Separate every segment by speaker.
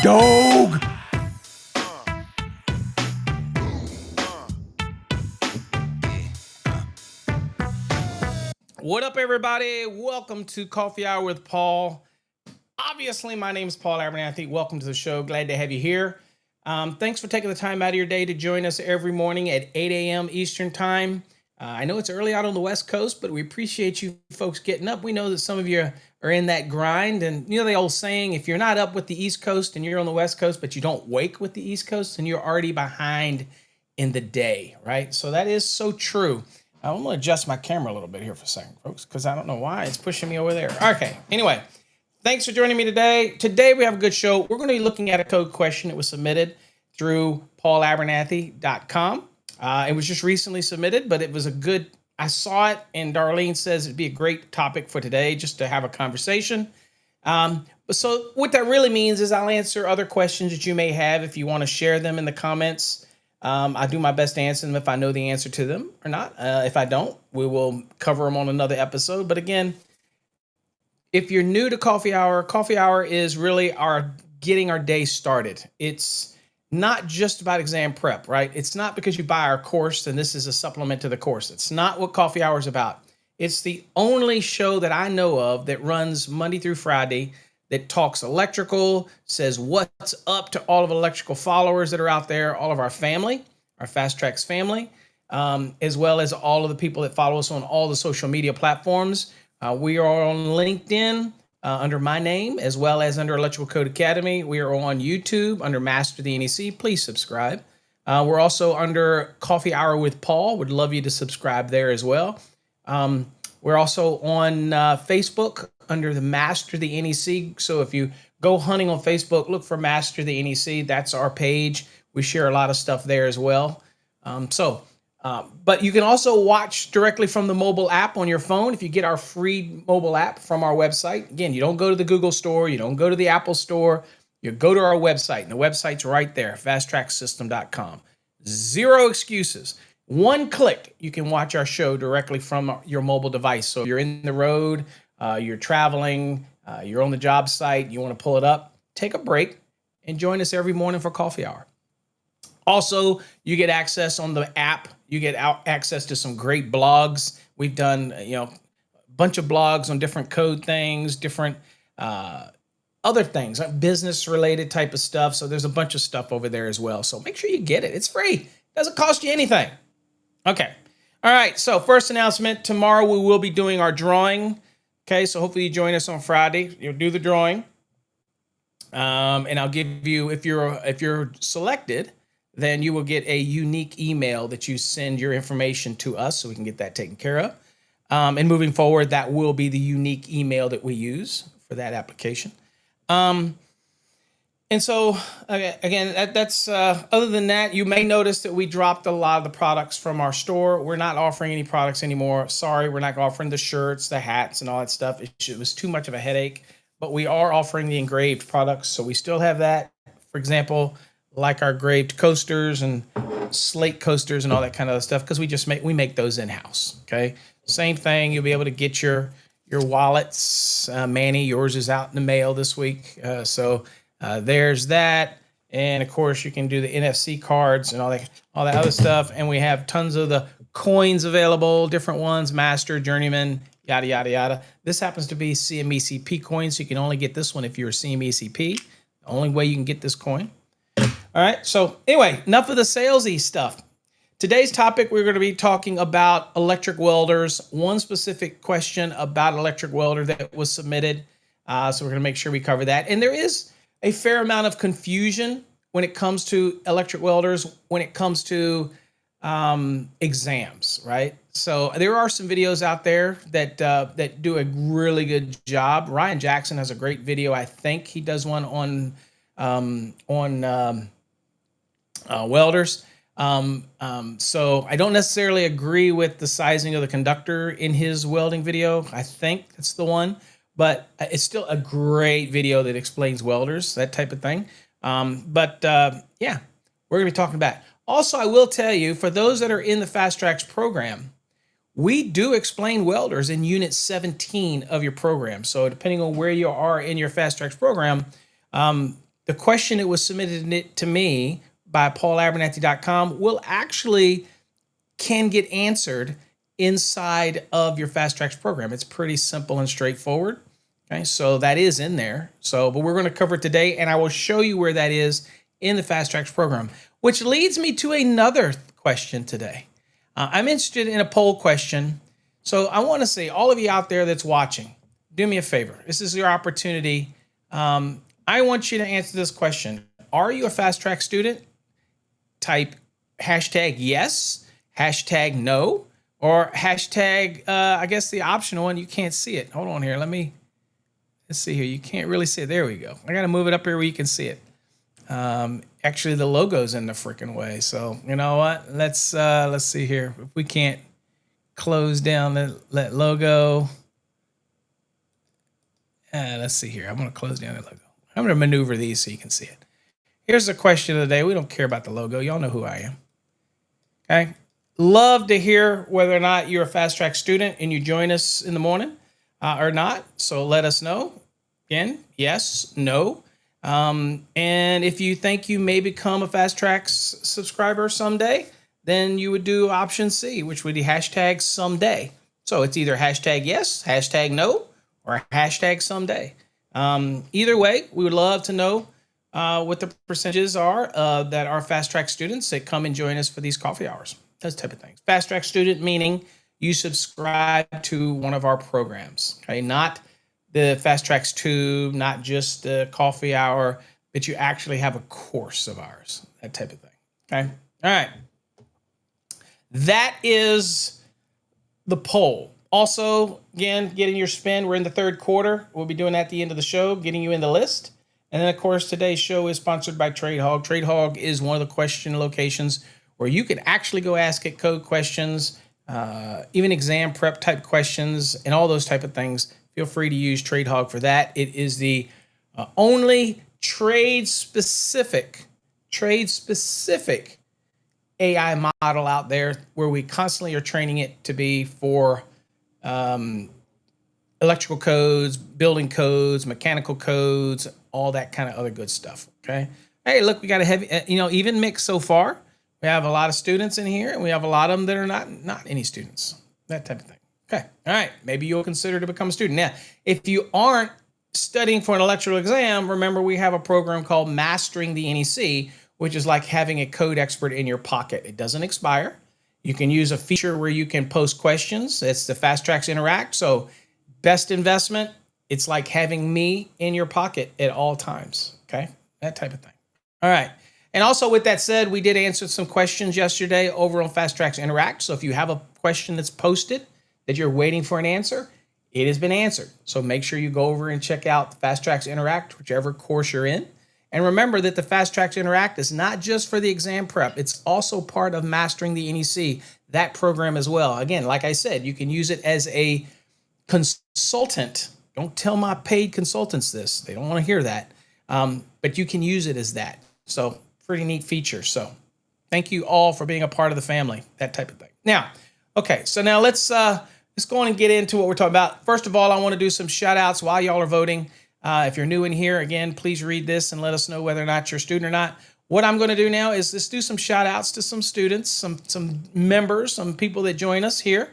Speaker 1: Dog. What up, everybody? Welcome to Coffee Hour with Paul. Obviously, my name is Paul Abernathy. Welcome to the show. Glad to have you here. Thanks for taking the time out of your day to join us every morning at 8 a.m. Eastern Time. I know it's early out on the West Coast, but we appreciate you folks getting up. We know that some of you are in that grind. And you know the old saying, if you're not up with the East Coast and you're on the West Coast, but you don't wake with the East Coast, then you're already behind in the day, right? So that is so true. I'm going to adjust my camera a little bit here for a second, folks, because I don't know why it's pushing me over there. Okay, anyway, thanks for joining me today. Today we have a good show. We're going to be looking at a code question that was submitted through paulabernathy.com. It was just recently submitted, but it was a good, I saw it, and Darlene says it'd be a great topic for today just to have a conversation. So what that really means is I'll answer other questions that you may have if you want to share them in the comments. I do my best to answer them if I know the answer to them or not. If I don't, we will cover them on another episode. But again, if you're new to Coffee Hour is really our getting our day started. It's not just about exam prep, right? It's not because you buy our course and this is a supplement to the course. It's not what Coffee Hour is about. It's the only show that I know of that runs Monday through Friday that talks electrical, says what's up to all of electrical followers that are out there, all of our family, our Fast Tracks family, as well as all of the people that follow us on all the social media platforms. We are on LinkedIn under my name, as well as under Electrical Code Academy. We are on YouTube under Master the NEC. Please subscribe. We're also under Coffee Hour with Paul. Would love you to subscribe there as well. We're also on Facebook under the Master the NEC. So if you go hunting on Facebook, look for Master the NEC. That's our page. We share a lot of stuff there as well. But you can also watch directly from the mobile app on your phone if you get our free mobile app from our website. Again, you don't go to the Google store. You don't go to the Apple store. You go to our website, and the website's right there, fasttracksystem.com. Zero excuses. One click, you can watch our show directly from your mobile device. So if you're in the road, you're traveling, you're on the job site, you want to pull it up, take a break and join us every morning for Coffee Hour. Also, you get access on the app. You get access to some great blogs. We've done, a bunch of blogs on different code things, different other things, like business-related type of stuff. So there's a bunch of stuff over there as well. So make sure you get it. It's free. It doesn't cost you anything. Okay. All right. So first announcement, tomorrow we will be doing our drawing. Okay. So hopefully you join us on Friday. You'll do the drawing. And I'll give you, if you're selected, then you will get a unique email that you send your information to us so we can get that taken care of. And moving forward, that will be the unique email that we use for that application. And so, again, that's other than that, you may notice that we dropped a lot of the products from our store. We're not offering any products anymore. Sorry, we're not offering the shirts, the hats, and all that stuff. It was too much of a headache. But we are offering the engraved products, so we still have that. For example, like our engraved coasters and slate coasters and all that kind of stuff, because we make those in-house. Okay, same thing. You'll be able to get your wallets. Manny, yours is out in the mail this week, so. There's that, and of course you can do the NFC cards and all that other stuff. And we have tons of the coins available, different ones, Master, Journeyman, yada yada yada. This happens to be CMECP coins, so you can only get this one if you're a CMECP. The only way you can get this coin. All right. So anyway, enough of the salesy stuff. Today's topic, we're going to be talking about electric welders. One specific question about electric welder that was submitted. So we're going to make sure we cover that. And there is a fair amount of confusion when it comes to electric welders, when it comes to exams, right? So there are some videos out there that do a really good job. Ryan Jackson has a great video. I think he does one on welders. So I don't necessarily agree with the sizing of the conductor in his welding video. I think that's the one. But it's still a great video that explains welders, that type of thing. Yeah, we're going to be talking about it. Also, I will tell you, for those that are in the Fast Tracks program, we do explain welders in Unit 17 of your program. So depending on where you are in your Fast Tracks program, the question that was submitted to me by paulabernathy.com will actually can get answered inside of your Fast Tracks program. It's pretty simple and straightforward. Okay, so that is in there. But we're going to cover it today, and I will show you where that is in the Fast Tracks program, which leads me to another question today. I'm interested in a poll question. So I want to say, all of you out there that's watching, do me a favor. This is your opportunity. I want you to answer this question. Are you a Fast Track student? Type hashtag yes, hashtag no, or hashtag, I guess the optional one, you can't see it. Hold on here. Let's see here. You can't really see it. There we go. I got to move it up here where you can see it. Actually, the logo's in the freaking way. So you know what? Let's see here. If we can't close down that logo. Let's see here. I'm going to close down that logo. I'm going to maneuver these so you can see it. Here's the question of the day. We don't care about the logo. Y'all know who I am. Okay. Love to hear whether or not you're a Fast Track student and you join us in the morning or not. So let us know. Again, yes, no. And if you think you may become a Fast Tracks subscriber someday, then you would do option C, which would be hashtag someday. So it's either hashtag yes, hashtag no, or hashtag someday. Either way, we would love to know what the percentages are that are Fast Track students that come and join us for these coffee hours. Those type of things. Fast Track student meaning you subscribe to one of our programs. Okay, not the Fast Tracks 2, not just the coffee hour, but you actually have a course of ours. That type of thing. Okay. All right. That is the poll. Also, again, getting your spin. We're in the third quarter. We'll be doing that at the end of the show, getting you in the list. And then, of course, today's show is sponsored by TradeHog. TradeHog is one of the question locations where you can actually go ask it code questions, even exam prep type questions, and all those type of things. Feel free to use TradeHog for that. It is the only trade-specific AI model out there where we constantly are training it to be for electrical codes, building codes, mechanical codes, all that kind of other good stuff. Okay. Hey, look, we got a heavy, even mix so far. We have a lot of students in here, and we have a lot of them that are not any students. That type of thing. Okay. All right. Maybe you'll consider to become a student. Now, if you aren't studying for an electrical exam, remember we have a program called Mastering the NEC, which is like having a code expert in your pocket. It doesn't expire. You can use a feature where you can post questions. It's the Fast Tracks Interact. So best investment, it's like having me in your pocket at all times. Okay, that type of thing. All right. And also with that said, we did answer some questions yesterday over on Fast Tracks Interact. So if you have a question that's posted that you're waiting for an answer, it has been answered. So make sure you go over and check out the Fast Tracks Interact, whichever course you're in. And remember that the Fast Tracks Interact is not just for the exam prep. It's also part of Mastering the NEC, that program as well. Again, like I said, you can use it as a consultant. Don't tell my paid consultants this. They don't want to hear that. But you can use it as that. So pretty neat feature. So thank you all for being a part of the family, that type of thing. Now, okay, so now let's go on and get into what we're talking about. First of all, I want to do some shout outs while y'all are voting. If you're new in here, again, please read this and let us know whether or not you're a student or not. What I'm going to do now is just do some shout outs to some students, some members, some people that join us here.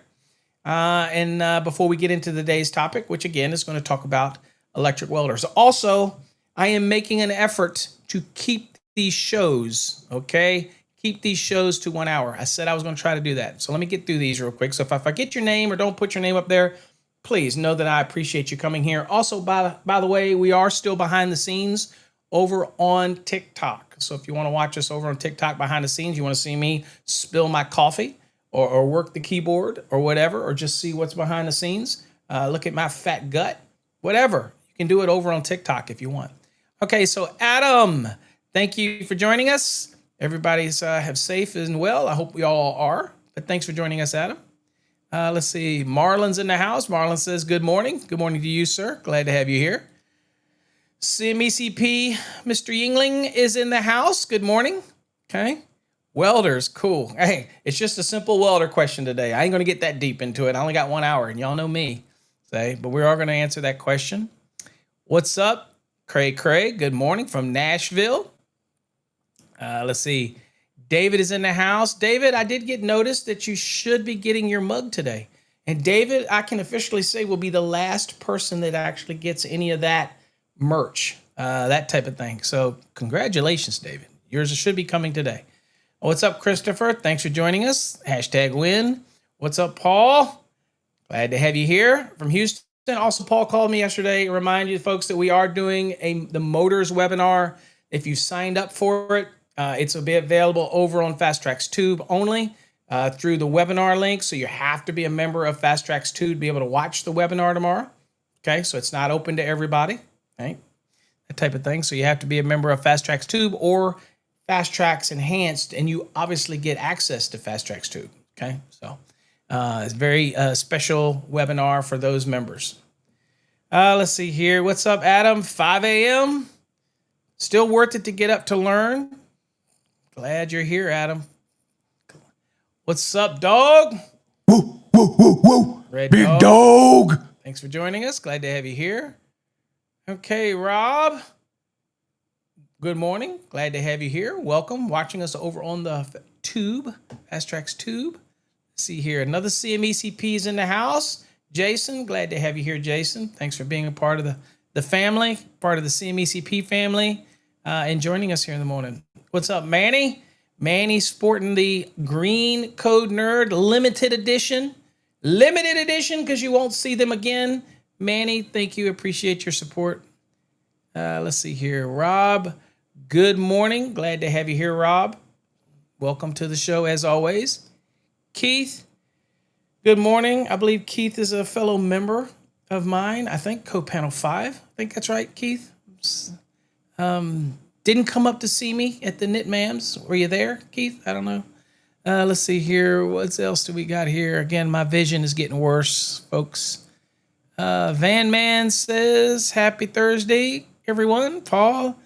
Speaker 1: And before we get into today's topic, which again is going to talk about electric welders. Also, I am making an effort to keep these shows, okay? Keep these shows to 1 hour. I said I was going to try to do that. So let me get through these real quick. So if I forget your name or don't put your name up there, please know that I appreciate you coming here. Also, by the way, we are still behind the scenes over on TikTok. So if you want to watch us over on TikTok behind the scenes, you want to see me spill my coffee or work the keyboard or whatever, or just see what's behind the scenes, look at my fat gut, whatever. You can do it over on TikTok if you want. Okay, so Adam, thank you for joining us. Everybody's have safe and well. I hope we all are. But thanks for joining us, Adam. Let's see. Marlon's in the house. Marlon says, good morning. Good morning to you, sir. Glad to have you here. CMECP, Mr. Yingling is in the house. Good morning. Okay. Welders, cool. Hey, it's just a simple welder question today. I ain't going to get that deep into it. I only got 1 hour, and y'all know me. But we are going to answer that question. What's up? Craig, good morning from Nashville. Let's see. David is in the house. David, I did get notice that you should be getting your mug today. And David, I can officially say, will be the last person that actually gets any of that merch, that type of thing. So congratulations, David. Yours should be coming today. What's up, Christopher? Thanks for joining us. #win. What's up, Paul? Glad to have you here from Houston. Also, Paul called me yesterday. Remind you folks that we are doing the motors webinar. If you signed up for it, it's will be available over on Fast Tracks Tube only through the webinar link. So you have to be a member of Fast Tracks Tube to be able to watch the webinar tomorrow. Okay, so it's not open to everybody, right? That type of thing. So you have to be a member of Fast Tracks Tube or Fast Tracks Enhanced, and you obviously get access to Fast Tracks Tube. Okay, so it's a very special webinar for those members. Let's see here. What's up, Adam? 5 a.m. Still worth it to get up to learn. Glad you're here, Adam. What's up, dog?
Speaker 2: Woo, woo, woo, woo.
Speaker 1: Red
Speaker 2: Big dog.
Speaker 1: Thanks for joining us. Glad to have you here. Okay, Rob. Good morning. Glad to have you here. Welcome. Watching us over on the Tube, Fast Tracks Tube. Let's see here. Another CMECP is in the house. Jason, glad to have you here, Jason. Thanks for being a part of the family, part of the CMECP family, and joining us here in the morning. What's up, Manny? Manny sporting the green Code Nerd limited edition. Limited edition because you won't see them again. Manny, thank you. Appreciate your support. Let's see here. Rob, good morning. Glad to have you here, Rob. Welcome to the show as always. Keith, good morning. I believe Keith is a fellow member of mine. I think co-panel 5. I think that's right, Keith. Didn't come up to see me at the Knit Mams. Were you there, Keith? I don't know. Let's see here. What else do we got here? Again, my vision is getting worse, folks. Van Man says, happy Thursday, everyone. Paul,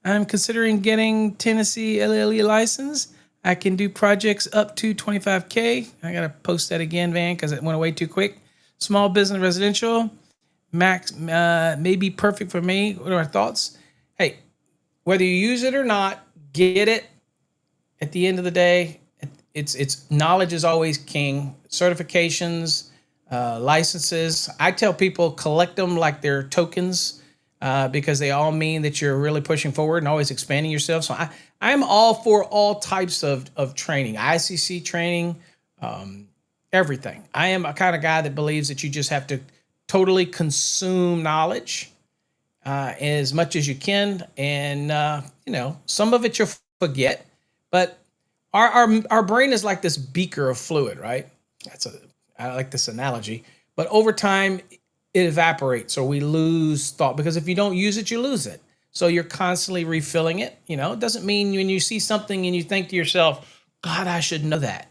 Speaker 1: I'm considering getting Tennessee LLE license. I can do projects up to 25K. I got to post that again, Van, because it went away too quick. Small business residential. Max may be perfect for me. What are our thoughts? Hey, whether you use it or not, get it. At the end of the day, it's knowledge is always king. Certifications, licenses. I tell people collect them like they're tokens because they all mean that you're really pushing forward and always expanding yourself. So I'm all for all types of training, ICC training, everything. I am a kind of guy that believes that you just have to totally consume knowledge as much as you can. And, some of it you'll forget, but our brain is like this beaker of fluid, right? I like this analogy, but over time it evaporates or we lose thought because if you don't use it, you lose it. So you're constantly refilling it. It doesn't mean when you see something and you think to yourself, God, I should know that.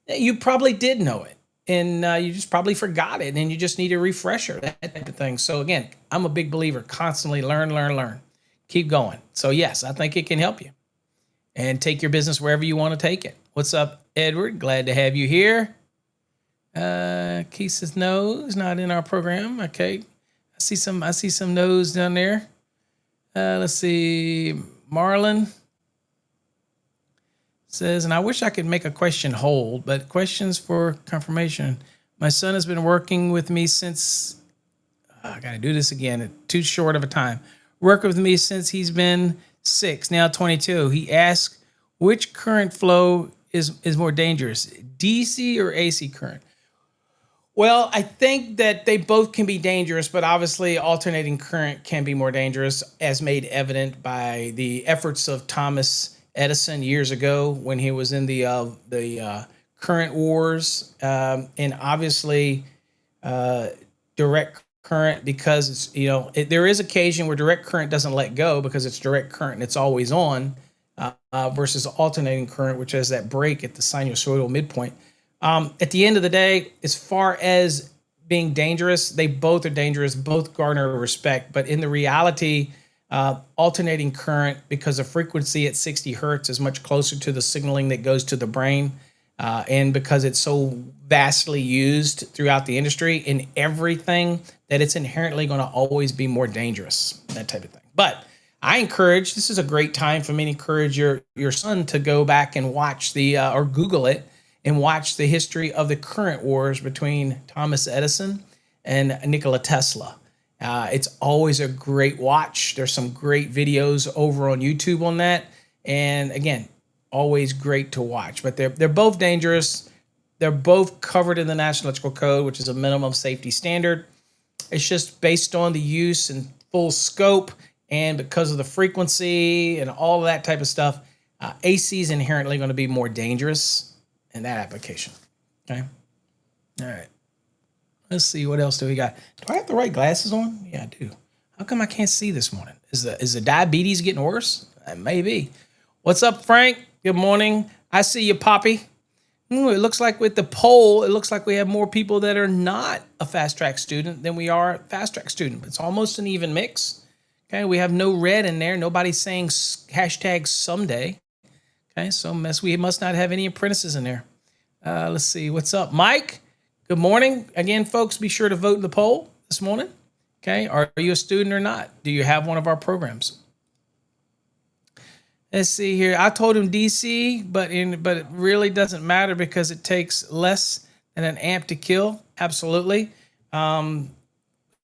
Speaker 1: You probably did know it and you just probably forgot it and you just need a refresher, that type of thing. So again, I'm a big believer, constantly learn, keep going. So yes, I think it can help you and take your business wherever you want to take it. What's up, Edward? Glad to have you here. Keith says no, it's not in our program. Okay. I see some no's down there. Let's see. Marlon says, and I wish I could make a question hold, but questions for confirmation. My son has been working with me since, I got to do this again, too short of a time. Worked with me since he's been 6, now 22. He asks, which current flow is more dangerous, DC or AC current? Well, I think that they both can be dangerous, but obviously alternating current can be more dangerous, as made evident by the efforts of Thomas Edison years ago when he was in the current wars, and obviously direct current, because it's, there is occasion where direct current doesn't let go because it's direct current and it's always on, versus alternating current, which has that break at the sinusoidal midpoint. At the end of the day, as far as being dangerous, they both are dangerous, both garner respect. But in the reality, alternating current, because the frequency at 60 hertz is much closer to the signaling that goes to the brain, and because it's so vastly used throughout the industry in everything, that it's inherently going to always be more dangerous, that type of thing. But I encourage, this is a great time for me to encourage your son to go back and watch or Google it and watch the history of the current wars between Thomas Edison and Nikola Tesla. It's always a great watch. There's some great videos over on YouTube on that. And again, always great to watch. But they're both dangerous. They're both covered in the National Electrical Code, which is a minimum safety standard. It's just based on the use and full scope, and because of the frequency and all of that type of stuff, AC is inherently going to be more dangerous in that application. Okay. All right. Let's see, what else do we got? Do I have the right glasses on? Yeah, I do. How come I can't see this morning? Is the diabetes getting worse? Maybe. What's up, Frank? Good morning. I see you, Poppy. It looks like with the poll, it looks like we have more people that are not a fast track student than we are fast track student. It's almost an even mix. Okay, we have no red in there. Nobody's saying hashtag someday. Okay, so we must not have any apprentices in there. Let's see, what's up, Mike? Good morning. Again, folks, be sure to vote in the poll this morning. Okay, are you a student or not? Do you have one of our programs? Let's see here. I told him DC, but it really doesn't matter because it takes less than an amp to kill. Absolutely.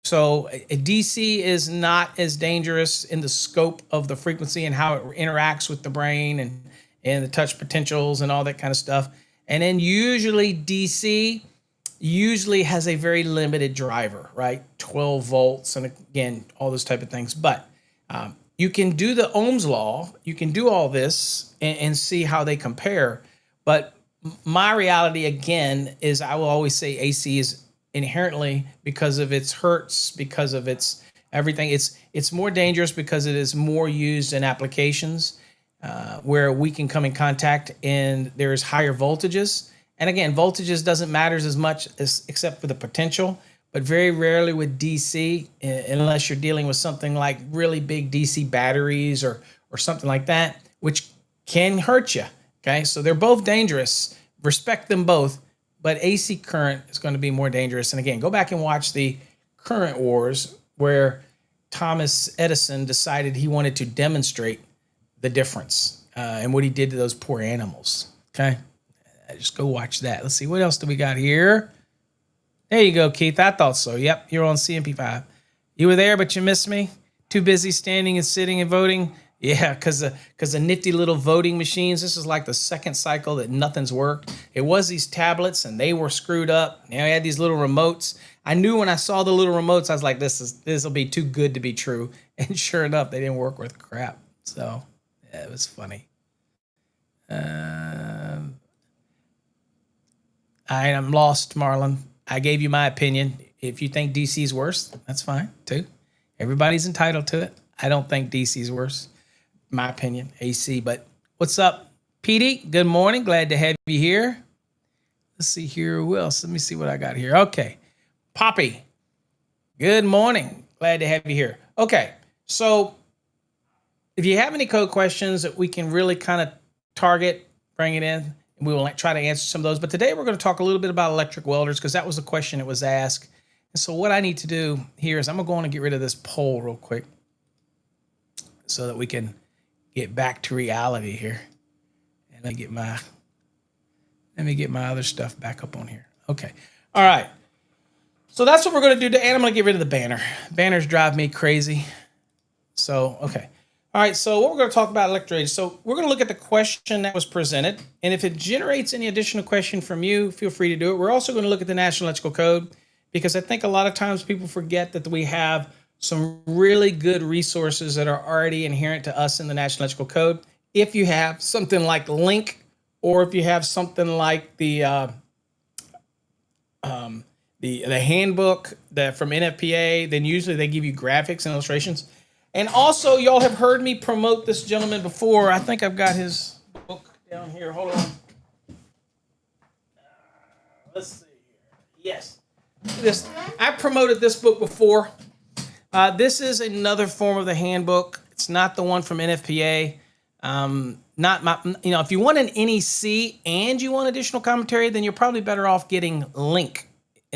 Speaker 1: So a DC is not as dangerous in the scope of the frequency and how it interacts with the brain and the touch potentials and all that kind of stuff. And then usually DC usually has a very limited driver, right? 12 volts and again, all those type of things. But you can do the Ohm's law. You can do all this and see how they compare. But my reality, again, is I will always say AC is inherently, because of its hertz, because of its everything, it's more dangerous because it is more used in applications where we can come in contact and there's higher voltages. And again, voltages doesn't matter as much except for the potential. But very rarely with DC, unless you're dealing with something like really big DC batteries or something like that, which can hurt you. Okay, so they're both dangerous. Respect them both, but AC current is going to be more dangerous. And again, go back and watch the current wars where Thomas Edison decided he wanted to demonstrate the difference and what he did to those poor animals. Okay, just go watch that. Let's see, what else do we got here? There you go, Keith. I thought so. Yep, you're on CMP5. You were there, but you missed me. Too busy standing and sitting and voting. Yeah, because the nifty little voting machines. This is like the second cycle that nothing's worked. It was these tablets, and they were screwed up. Now we had these little remotes. I knew when I saw the little remotes, I was like, this will be too good to be true. And sure enough, they didn't work worth crap. So yeah, it was funny. I'm lost, Marlon. I gave you my opinion. If you think DC is worse, that's fine too. Everybody's entitled to it. I don't think DC is worse. My opinion, AC. But what's up, Petey? Good morning. Glad to have you here. Let's see here. Who else? Let me see what I got here. Okay. Poppy. Good morning. Glad to have you here. Okay. So if you have any code questions that we can really kind of target, bring it in. We will try to answer some of those. But today we're going to talk a little bit about electric welders because that was the question that was asked. And so what I need to do here is I'm going to go on and get rid of this poll real quick so that we can get back to reality here. And let me get my other stuff back up on here. Okay. All right. So that's what we're going to do. And I'm going to get rid of the banner. Banners drive me crazy. So, okay. All right, so what we're going to talk about electrodes. So we're going to look at the question that was presented, and if it generates any additional question from you, feel free to do it. We're also going to look at the National Electrical Code because I think a lot of times people forget that we have some really good resources that are already inherent to us in the National Electrical Code. If you have something like Link, or if you have something like the handbook that from NFPA, then usually they give you graphics and illustrations. And also, y'all have heard me promote this gentleman before. I think I've got his book down here. Hold on. Let's see here. Yes. I promoted this book before. This is another form of the handbook. It's not the one from NFPA. If you want an NEC and you want additional commentary, then you're probably better off getting Link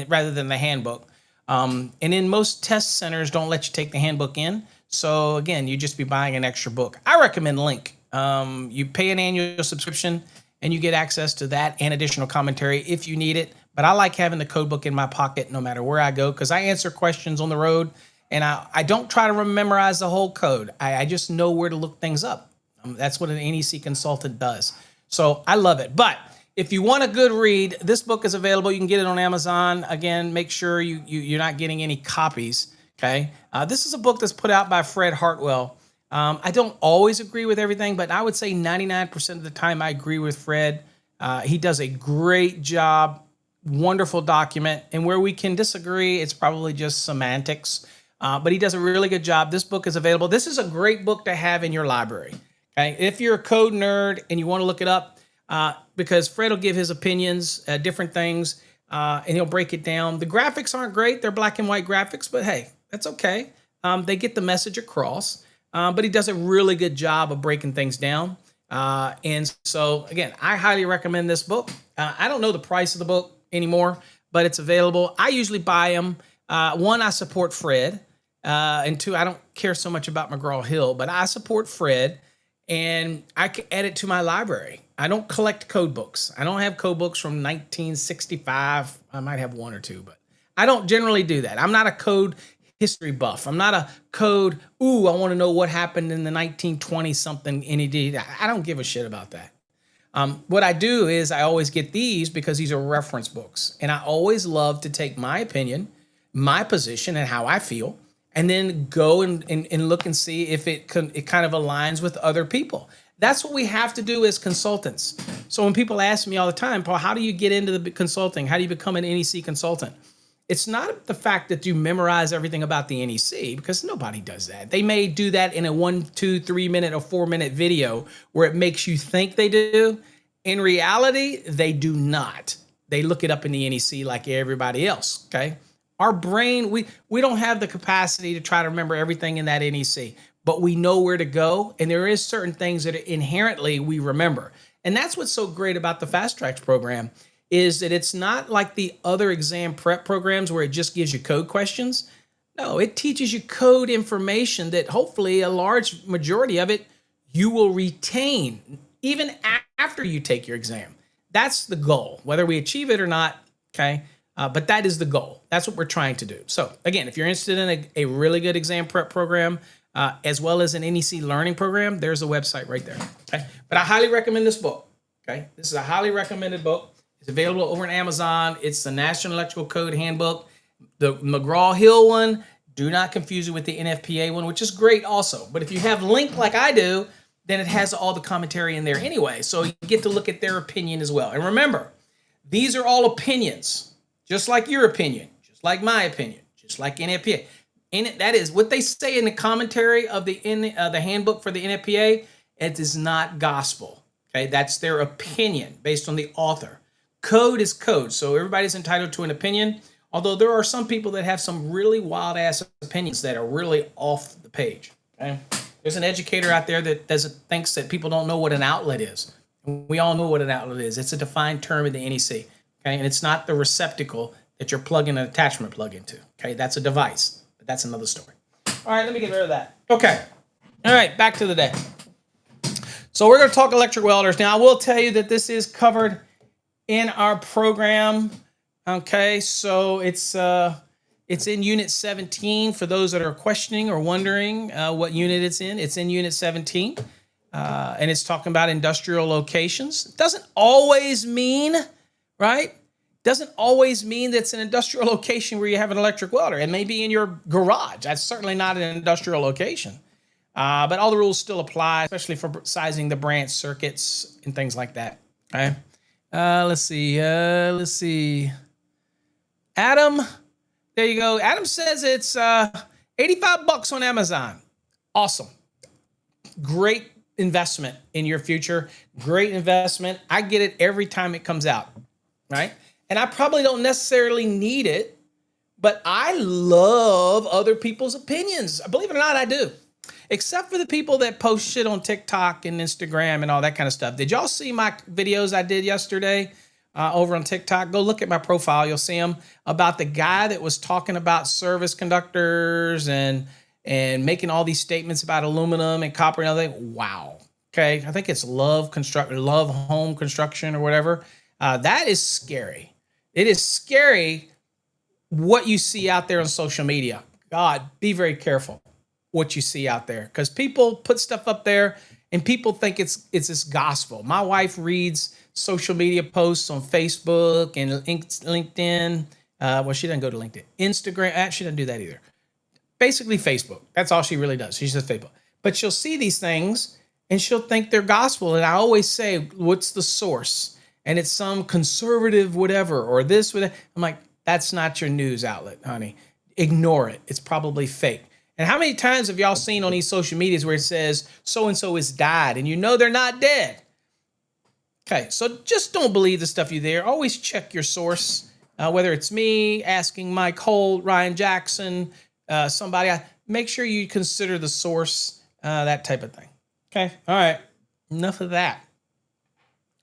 Speaker 1: rather than the handbook. And in most test centers, don't let you take the handbook in. So again, you just be buying an extra book. I recommend Link. You pay an annual subscription and you get access to that and additional commentary if you need it. But I like having the code book in my pocket no matter where I go, because I answer questions on the road, and I don't try to memorize the whole code. I just know where to look things up. That's what an NEC consultant does. So I love it. But if you want a good read, this book is available. You can get it on Amazon. Again, make sure you're not getting any copies, okay? This is a book that's put out by Fred Hartwell. I don't always agree with everything, but I would say 99% of the time I agree with Fred. He does a great job, wonderful document, and where we can disagree, it's probably just semantics, but he does a really good job. This book is available. This is a great book to have in your library, okay? If you're a code nerd and you want to look it up, because Fred will give his opinions, different things, and he'll break it down. The graphics aren't great. They're black and white graphics, but hey, that's okay. They get the message across. But he does a really good job of breaking things down. And so, again, I highly recommend this book. I don't know the price of the book anymore, but it's available. I usually buy them. One, I support Fred. And two, I don't care so much about McGraw-Hill, but I support Fred, and I can add it to my library. I don't collect code books. I don't have code books from 1965. I might have one or two, but I don't generally do that. I'm not a code history buff. I'm not a code, I want to know what happened in the 1920 something NED. I don't give a shit about that. What I do is I always get these because these are reference books. And I always love to take my opinion, my position, and how I feel, and then go and look and see if it kind of aligns with other people. That's what we have to do as consultants. So when people ask me all the time, Paul, how do you get into the consulting? How do you become an NEC consultant? It's not the fact that you memorize everything about the NEC, because nobody does that. They may do that in a 1, 2, 3 minute or 4 minute video where it makes you think they do. In reality, they do not. They look it up in the NEC like everybody else, okay? Our brain, we don't have the capacity to try to remember everything in that NEC, but we know where to go, and there is certain things that inherently we remember. And that's what's so great about the Fast Tracks program, is that it's not like the other exam prep programs where it just gives you code questions. No, it teaches you code information that hopefully a large majority of it you will retain even after you take your exam. That's the goal, whether we achieve it or not, okay? But that is the goal. That's what we're trying to do. So again, if you're interested in a really good exam prep program, as well as an NEC learning program, there's a website right there, okay? But I highly recommend this book, okay? This is a highly recommended book. It's available over on Amazon. It's the National Electrical Code Handbook. The McGraw-Hill one, do not confuse it with the NFPA one, which is great also. But if you have Link like I do, then it has all the commentary in there anyway. So you get to look at their opinion as well. And remember, these are all opinions, just like your opinion, just like my opinion, just like NFPA. That is what they say in the commentary of the handbook for the NFPA. It is not gospel. Okay, that's their opinion based on the author. Code is code, so everybody's entitled to an opinion, although there are some people that have some really wild-ass opinions that are really off the page, okay? There's an educator out there that thinks that people don't know what an outlet is. We all know what an outlet is. It's a defined term in the NEC, okay? And it's not the receptacle that you're plugging an attachment plug into, okay? That's a device, but that's another story. All right, let me get rid of that. Okay, all right, back to the day. So we're going to talk electric welders. Now, I will tell you that this is covered in our program, okay? So it's in Unit 17 for those that are questioning or wondering what unit it's in. It's in Unit 17, and it's talking about industrial locations. It doesn't always mean, right? Doesn't always mean that it's an industrial location where you have an electric welder. It may be in your garage. That's certainly not an industrial location. But all the rules still apply, especially for sizing the branch circuits and things like that, okay? Let's see. Adam, there you go. Adam says it's $85 on Amazon. Awesome. Great investment in your future. Great investment. I get it every time it comes out, right? And I probably don't necessarily need it, but I love other people's opinions. Believe it or not, I do. Except for the people that post shit on TikTok and Instagram and all that kind of stuff. Did y'all see my videos I did yesterday over on TikTok? Go look at my profile. You'll see them about the guy that was talking about service conductors and and making all these statements about aluminum and copper and everything. Wow. Okay. I think it's love home construction or whatever. That is scary. It is scary what you see out there on social media. God, be very careful what you see out there, because people put stuff up there and people think it's this gospel. My wife reads social media posts on Facebook and LinkedIn. Well, she doesn't go to LinkedIn. Instagram, she doesn't do that either. Basically Facebook. That's all she really does. She says Facebook. But she'll see these things and she'll think they're gospel. And I always say, what's the source? And it's some conservative whatever or this. I'm like, that's not your news outlet, honey. Ignore it. It's probably fake. And how many times have y'all seen on these social medias where it says so-and-so has died and you know they're not dead? Okay, so just don't believe the stuff you hear. Always check your source, whether it's me asking Mike Holt, Ryan Jackson, somebody. Make sure you consider the source, that type of thing. Okay, all right, enough of that.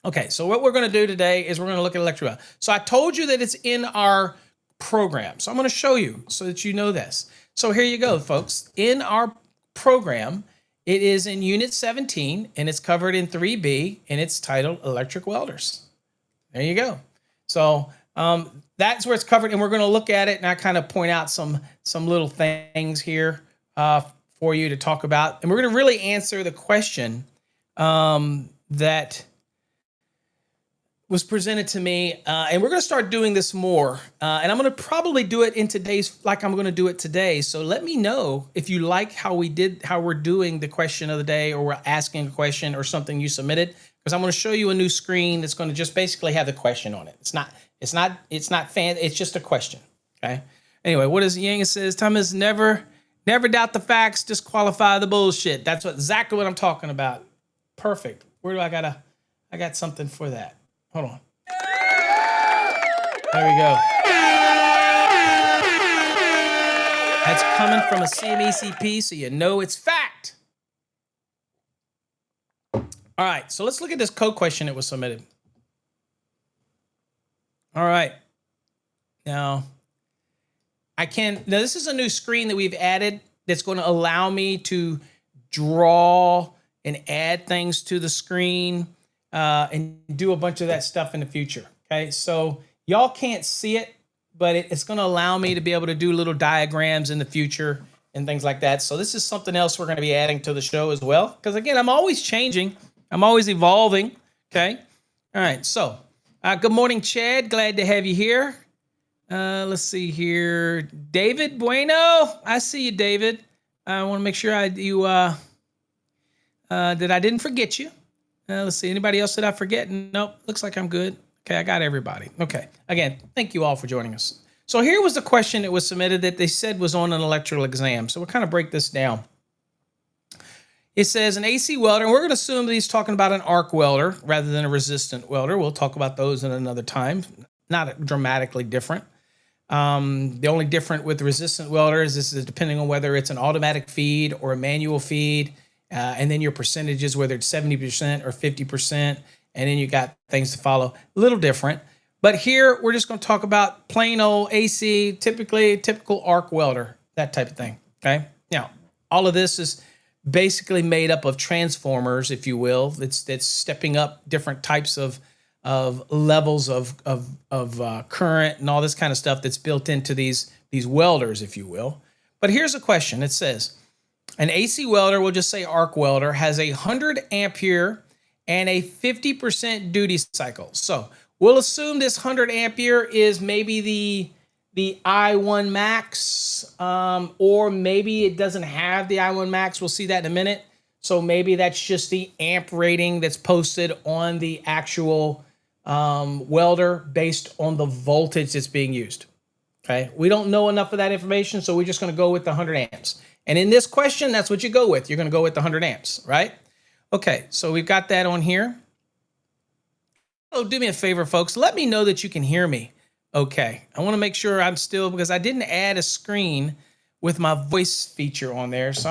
Speaker 1: Okay, so what we're going to do today is we're going to look at electrical. So I told you that it's in our program. So I'm going to show you so that you know this. So here you go, folks. In our program, it is in Unit 17, and it's covered in 3B, and it's titled Electric Welders. There you go. So that's where it's covered, and we're going to look at it, and I kind of point out some little things here for you to talk about. And we're going to really answer the question that was presented to me, and we're going to start doing this more, and I'm going to probably do it in today's, like I'm going to do it today. So let me know if you like how we're doing the question of the day, or we're asking a question or something you submitted, because I'm going to show you a new screen that's going to just basically have the question on it. It's not fan. It's just a question. Okay. Anyway, what is Yang says? Thomas, never doubt the facts, disqualify the bullshit. That's exactly what I'm talking about. Perfect. Where do I got something for that. Hold on. There we go. That's coming from a CMECP, so you know it's fact. All right, so let's look at this code question that was submitted. All right. Now, this is a new screen that we've added that's going to allow me to draw and add things to the screen. And do a bunch of that stuff in the future. Okay, so y'all can't see it, but it's going to allow me to be able to do little diagrams in the future and things like that. So this is something else we're going to be adding to the show as well. Because again, I'm always changing. I'm always evolving. Okay. All right. So good morning, Chad. Glad to have you here. Let's see here. David Bueno. I see you, David. I want to make sure that I didn't forget you. Let's see. Anybody else that I forget? Nope. Looks like I'm good. Okay, I got everybody. Okay. Again, thank you all for joining us. So here was the question that was submitted that they said was on an electrical exam. So we'll kind of break this down. It says an AC welder, and we're going to assume that he's talking about an arc welder rather than a resistant welder. We'll talk about those in another time. Not dramatically different. The only different with the resistant welders is depending on whether it's an automatic feed or a manual feed. And then your percentages, whether it's 70% or 50%, and then you got things to follow. A little different. But here, we're just going to talk about plain old AC, typical arc welder, that type of thing, okay? Now, all of this is basically made up of transformers, if you will. It's stepping up different types of levels of current and all this kind of stuff that's built into these welders, if you will. But here's a question. It says, an AC welder, we'll just say arc welder, has a 100 ampere and a 50% duty cycle. So we'll assume this 100 ampere is maybe the I1 max, or maybe it doesn't have the I1 max. We'll see that in a minute. So maybe that's just the amp rating that's posted on the actual welder based on the voltage that's being used. Okay, we don't know enough of that information, so we're just going to go with the 100 amps. And in this question, that's what you go with. You're going to go with the 100 amps, right? Okay, so we've got that on here. Oh, do me a favor, folks. Let me know that you can hear me. Okay, I want to make sure I'm still, because I didn't add a screen with my voice feature on there. So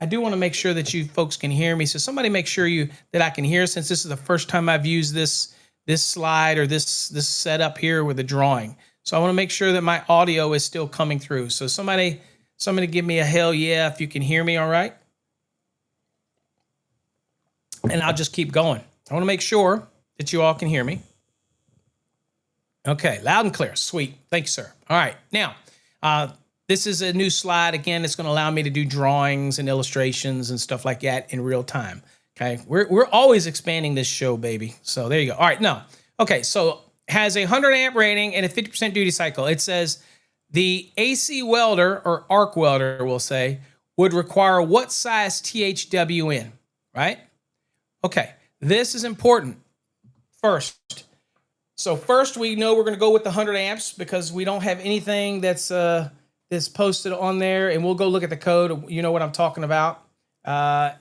Speaker 1: I do want to make sure that you folks can hear me. So somebody make sure that I can hear, since this is the first time I've used this slide or this setup here with the drawing. So I want to make sure that my audio is still coming through. So somebody Somebody give me a hell yeah if you can hear me all right. And I'll just keep going. I want to make sure that you all can hear me. Okay, loud and clear. Sweet. Thank you, sir. All right. Now, this is a new slide. Again, it's going to allow me to do drawings and illustrations and stuff like that in real time. Okay, we're always expanding this show, baby. So there you go. All right, no. Okay, so has a 100 amp rating and a 50% duty cycle. It says the AC welder or arc welder, we'll say, would require what size THWN, right? Okay, this is important. First, so first we know we're going to go with the 100 amps because we don't have anything that's posted on there, and we'll go look at the code. You know what I'm talking about.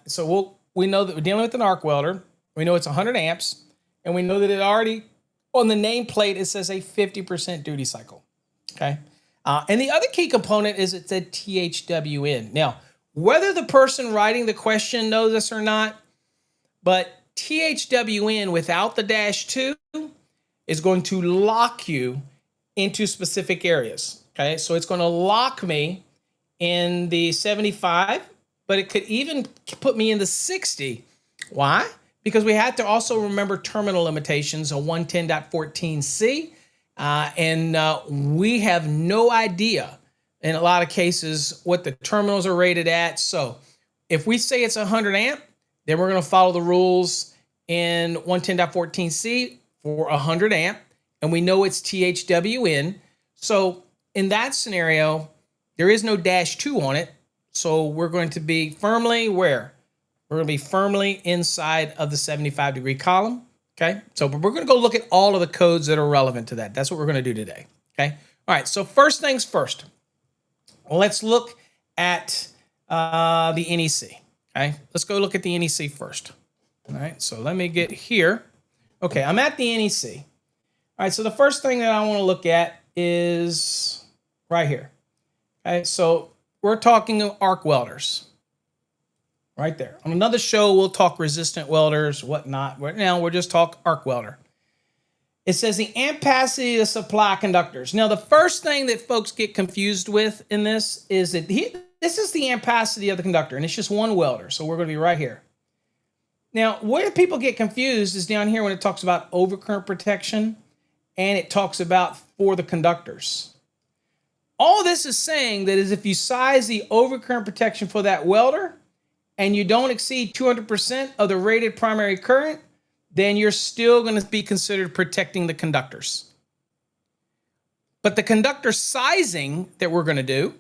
Speaker 1: So we know that we're dealing with an arc welder. We know it's 100 amps, and we know that it already on the nameplate it says a 50% duty cycle. Okay, and the other key component is it said THWN. Now, whether the person writing the question knows this or not, but THWN without the -2 is going to lock you into specific areas. Okay, so it's going to lock me in the 75, but it could even put me in the 60. Why? Because we had to also remember terminal limitations on 110.14c, and we have no idea in a lot of cases what the terminals are rated at. So if we say it's 100 amp, then we're going to follow the rules in 110.14c for 100 amp, and we know it's THWN. So in that scenario, there is no -2 on it. So we're going to be firmly where? We're going to be firmly inside of the 75-degree column. Okay. So we're going to go look at all of the codes that are relevant to that. That's what we're going to do today. Okay. All right. So first things first, let's look at the NEC. Okay. Let's go look at the NEC first. All right. So let me get here. Okay. I'm at the NEC. All right. So the first thing that I want to look at is right here. Okay. So we're talking arc welders. Right there. On another show, we'll talk resistant welders, whatnot. Right now, we'll just talk arc welder. It says the ampacity to supply conductors. Now, the first thing that folks get confused with in this is that this is the ampacity of the conductor, and it's just one welder. So we're going to be right here. Now, where people get confused is down here when it talks about overcurrent protection, and it talks about for the conductors. All this is saying that is if you size the overcurrent protection for that welder, and you don't exceed 200% of the rated primary current, then you're still going to be considered protecting the conductors. But the conductor sizing that we're going to do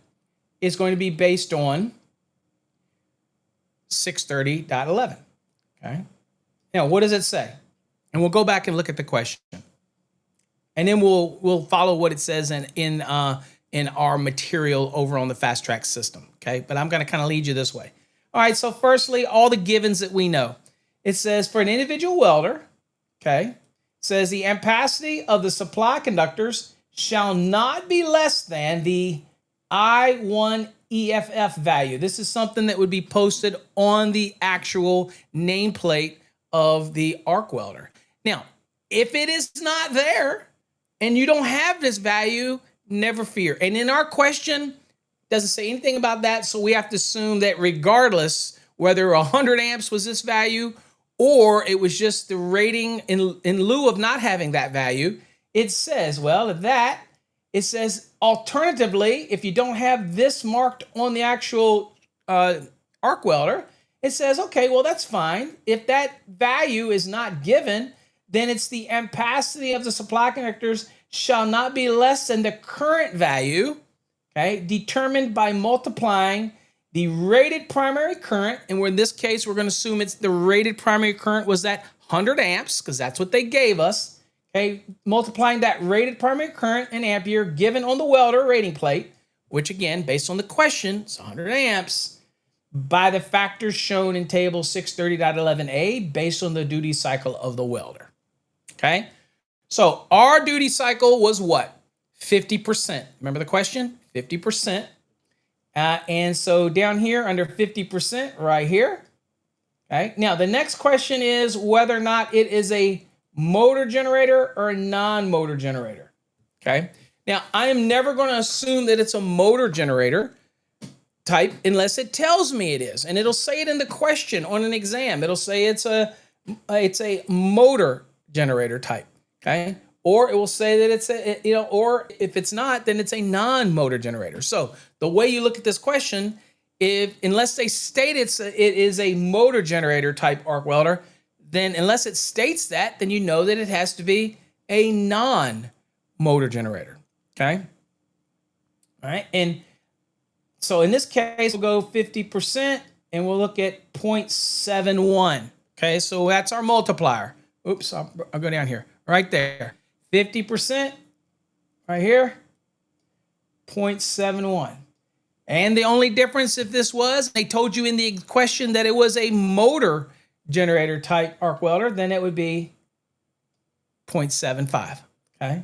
Speaker 1: is going to be based on 630.11. Okay. Now, what does it say? And we'll go back and look at the question, and then we'll follow what it says in our material over on the Fast Track system. Okay. But I'm going to kind of lead you this way. All right, so firstly, all the givens that we know. It says for an individual welder, okay, it says the ampacity of the supply conductors shall not be less than the I1 EFF value. This is something that would be posted on the actual nameplate of the arc welder. Now, if it is not there and you don't have this value, never fear. And in our question, doesn't say anything about that, so we have to assume that regardless whether 100 amps was this value or it was just the rating in lieu of not having that value, it says, well, if that, it says alternatively, if you don't have this marked on the actual arc welder, it says, okay, well, that's fine. If that value is not given, then it's the ampacity of the supply conductors shall not be less than the current value, okay, determined by multiplying the rated primary current, and in this case, we're going to assume it's the rated primary current was that 100 amps, because that's what they gave us, okay, multiplying that rated primary current in ampere given on the welder rating plate, which again, based on the question, it's 100 amps, by the factors shown in table 630.11a, based on the duty cycle of the welder, okay? So our duty cycle was what? 50%. Remember the question? 50%. And so down here under 50% right here. Okay. Now the next question is whether or not it is a motor generator or a non-motor generator. Okay. Now I am never going to assume that it's a motor generator type unless it tells me it is. And it'll say it in the question on an exam. It'll say it's a motor generator type, okay? Or it will say that it's a, or if it's not, then it's a non-motor generator. So the way you look at this question, unless they state it is a motor generator type arc welder, then unless it states that, then you know that it has to be a non-motor generator, okay? All right, and so in this case, we'll go 50% and we'll look at 0.71. Okay, so that's our multiplier. Oops, I'll go down here. Right there. 50% right here, 0.71. And the only difference if this was, they told you in the question that it was a motor generator type arc welder, then it would be 0.75. Okay.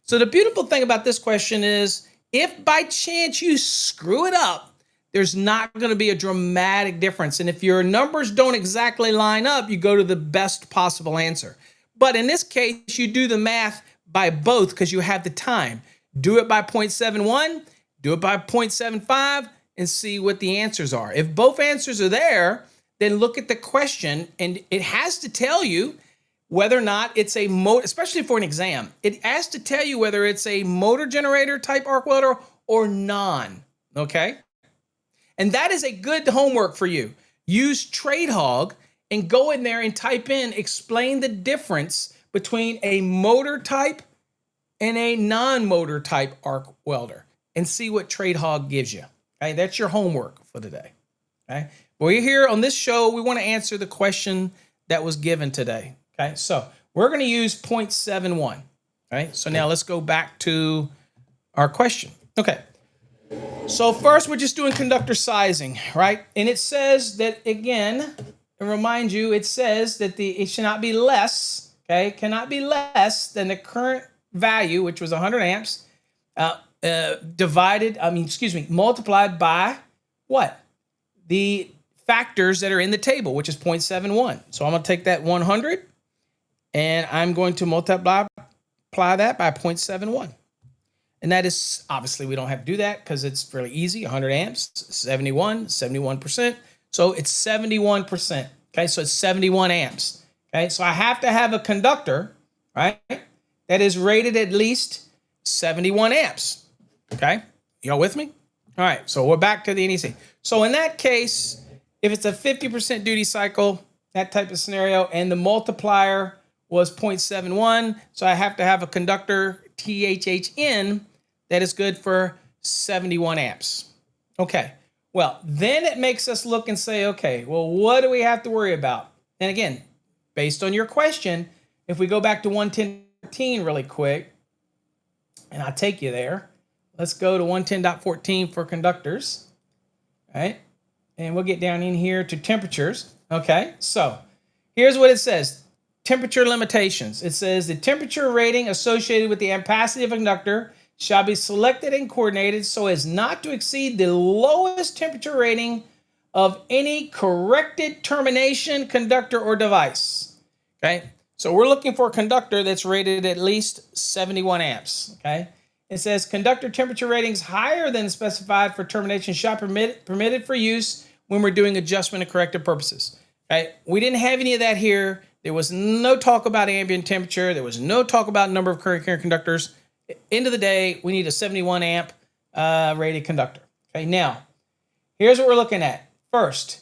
Speaker 1: So the beautiful thing about this question is, if by chance you screw it up, there's not going to be a dramatic difference. And if your numbers don't exactly line up, you go to the best possible answer. But in this case, you do the math by both because you have the time. Do it by 0.71, do it by 0.75, and see what the answers are. If both answers are there, then look at the question, and it has to tell you whether or not it's a motor, especially for an exam. It has to tell you whether it's a motor generator type arc welder or non, okay? And that is a good homework for you. Use TradeHog and go in there and type in, explain the difference between a motor type and a non-motor type arc welder and see what TradeHog gives you. Okay, that's your homework for today. Okay, we're here on this show. We want to answer the question that was given today. Okay, so we're going to use 0.71. Okay, so now let's go back to our question. Okay, so first we're just doing conductor sizing, right? And it says that, again, and remind you, it says that it should not be less, okay, cannot be less than the current value, which was 100 amps, multiplied by what? The factors that are in the table, which is 0.71. So I'm going to take that 100 and I'm going to multiply that by 0.71. And that is, obviously, we don't have to do that because it's fairly easy. 100 amps, 71%. So it's 71%. Okay, so it's 71 amps. Okay, so I have to have a conductor, right, that is rated at least 71 amps. Okay, y'all with me? All right, so we're back to the NEC. So in that case, if it's a 50% duty cycle, that type of scenario, and the multiplier was 0.71, so I have to have a conductor, THHN, that is good for 71 amps. Okay, well, then it makes us look and say, okay, well, what do we have to worry about? And again, based on your question, if we go back to 110.14 really quick, and I'll take you there. Let's go to 110.14 for conductors, right? And we'll get down in here to temperatures. Okay, so here's what it says. Temperature limitations. It says the temperature rating associated with the ampacity of a conductor shall be selected and coordinated so as not to exceed the lowest temperature rating of any corrected termination conductor or device. Okay, so we're looking for a conductor that's rated at least 71 amps. Okay, it says conductor temperature ratings higher than specified for termination shall be permitted for use when we're doing adjustment and corrective purposes. Okay, we didn't have any of that here. There was no talk about ambient temperature. There was no talk about number of current carrying conductors. End of the day, we need a 71 amp rated conductor. Okay, now, here's what we're looking at. First,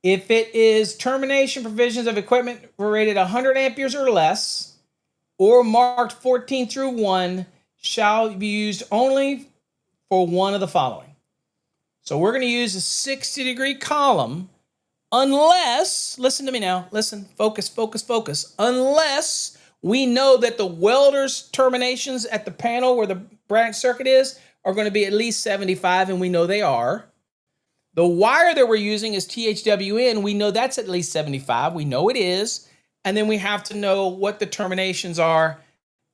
Speaker 1: if it is termination provisions of equipment were rated 100 amperes or less, or marked 14 through 1, shall be used only for one of the following. So we're going to use a 60-degree column unless, listen to me now, listen, focus, unless we know that the welder's terminations at the panel where the branch circuit is are going to be at least 75, and we know they are. The wire that we're using is THWN. We know that's at least 75. We know it is. And then we have to know what the terminations are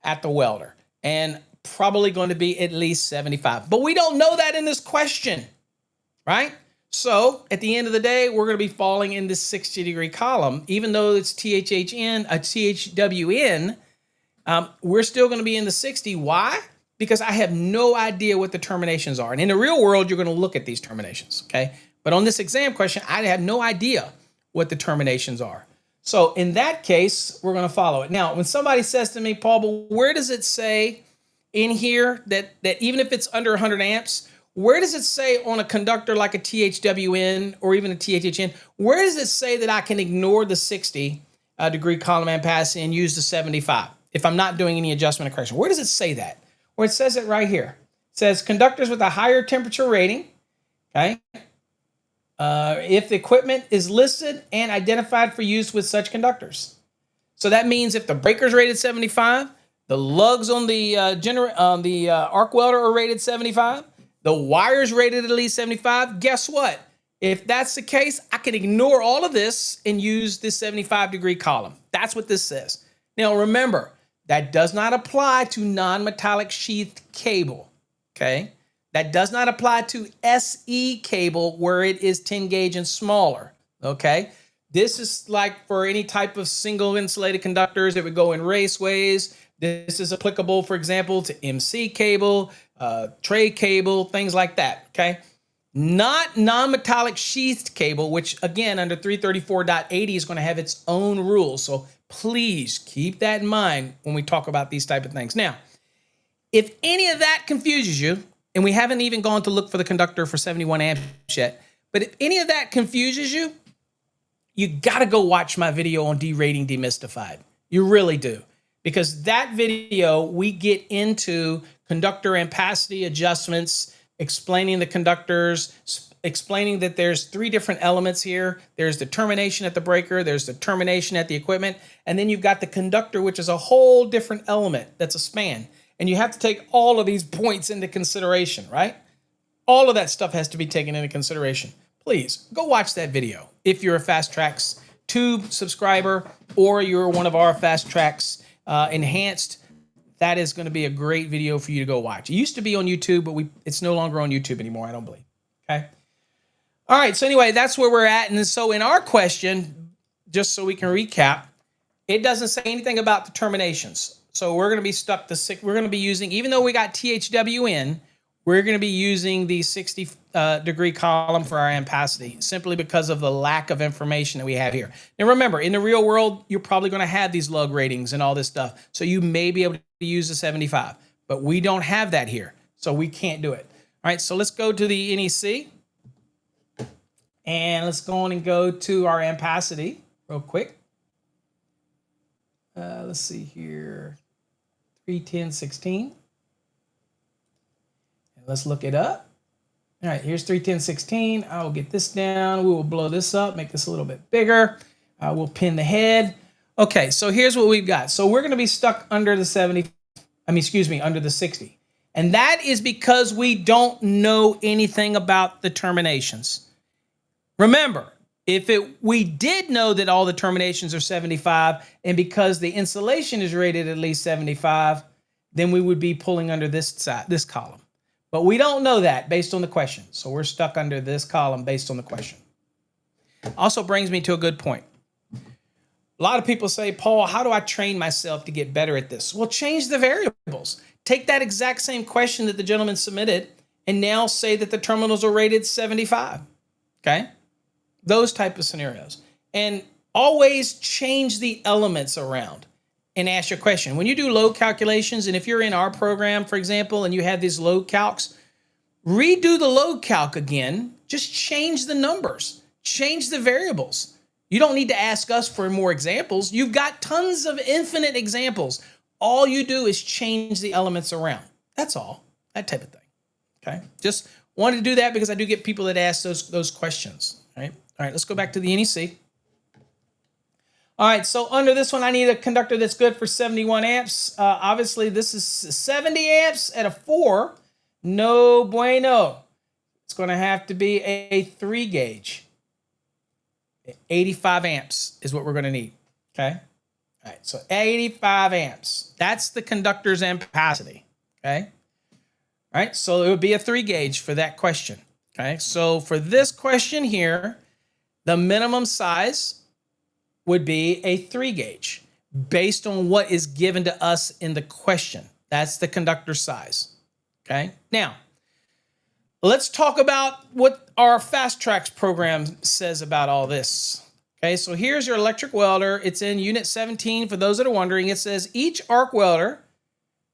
Speaker 1: at the welder. And probably going to be at least 75. But we don't know that in this question, right? So at the end of the day, we're going to be falling in this 60-degree column. Even though it's THWN, we're still going to be in the 60. Why? because I have no idea what the terminations are. And in the real world, you're going to look at these terminations, okay? But on this exam question, I have no idea what the terminations are. So in that case, we're going to follow it. Now, when somebody says to me, Paul, but where does it say in here that even if it's under 100 amps, where does it say on a conductor like a THWN or even a THHN, where does it say that I can ignore the 60 degree column ampacity and use the 75 if I'm not doing any adjustment or correction? Where does it say that? Well, it says it right here. It says conductors with a higher temperature rating, okay? If the equipment is listed and identified for use with such conductors. So that means if the breaker's rated 75, the lugs on the arc welder are rated 75, the wire's rated at least 75, guess what? If that's the case, I can ignore all of this and use this 75 degree column. That's what this says. Now remember, that does not apply to non-metallic sheathed cable, okay? That does not apply to SE cable where it is 10 gauge and smaller, okay? This is like for any type of single insulated conductors that would go in raceways. This is applicable, for example, to MC cable, tray cable, things like that, okay? Not non-metallic sheathed cable, which again, under 334.80 is gonna have its own rules. So please keep that in mind when we talk about these type of things. Now, if any of that confuses you, and we haven't even gone to look for the conductor for 71 amps yet, but if any of that confuses you, you gotta go watch my video on derating demystified. You really do. Because that video, we get into conductor ampacity adjustments, explaining the conductors, explaining that there's 3 different elements here. There's the termination at the breaker, there's the termination at the equipment, and then you've got the conductor, which is a whole different element that's a span. And you have to take all of these points into consideration, right? All of that stuff has to be taken into consideration. Please go watch that video if you're a Fast Tracks Tube subscriber or you're one of our Fast Tracks Enhanced. That is going to be a great video for you to go watch. It used to be on YouTube, but it's no longer on YouTube anymore, I don't believe. Okay. All right. So anyway, that's where we're at. And so in our question, just so we can recap, it doesn't say anything about the terminations. So we're going to be stuck to we're going to be using, even though we got THWN, we're going to be using the 60 degree column for our ampacity simply because of the lack of information that we have here. Now remember, in the real world, you're probably going to have these lug ratings and all this stuff. So you may be able to use the 75, but we don't have that here. So we can't do it. All right, so let's go to the NEC. And let's go on and go to our ampacity real quick. Let's see here, 310/16. Let's look it up. All right, here's 310/16. I will get this down. We will blow this up, make this a little bit bigger. We'll pin the head. Okay, so here's what we've got. So we're going to be stuck under the under the 60. And that is because we don't know anything about the terminations. Remember, if we did know that all the terminations are 75, and because the insulation is rated at least 75, then we would be pulling under this column. But we don't know that based on the question. So we're stuck under this column based on the question. Also brings me to a good point. A lot of people say, Paul, how do I train myself to get better at this? Well, change the variables. Take that exact same question that the gentleman submitted and now say that the terminals are rated 75. Okay? Those type of scenarios. And always change the elements around and ask your question. When you do load calculations, and if you're in our program, for example, and you have these load calcs, redo the load calc again. Just change the numbers. Change the variables. You don't need to ask us for more examples. You've got tons of infinite examples. All you do is change the elements around. That's all. That type of thing. Okay? Just wanted to do that because I do get people that ask those questions. All right, let's go back to the NEC. All right, so under this one, I need a conductor that's good for 71 amps. Obviously, this is 70 amps at a 4. No bueno. It's going to have to be a 3 gauge. 85 amps is what we're going to need, okay? All right, so 85 amps. That's the conductor's ampacity, okay? All right, so it would be a 3 gauge for that question, okay? So for this question here, the minimum size would be a 3 gauge based on what is given to us in the question. That's the conductor size. Okay. Now, let's talk about what our Fast Tracks program says about all this. Okay, so here's your electric welder. It's in Unit 17. For those that are wondering, it says each arc welder,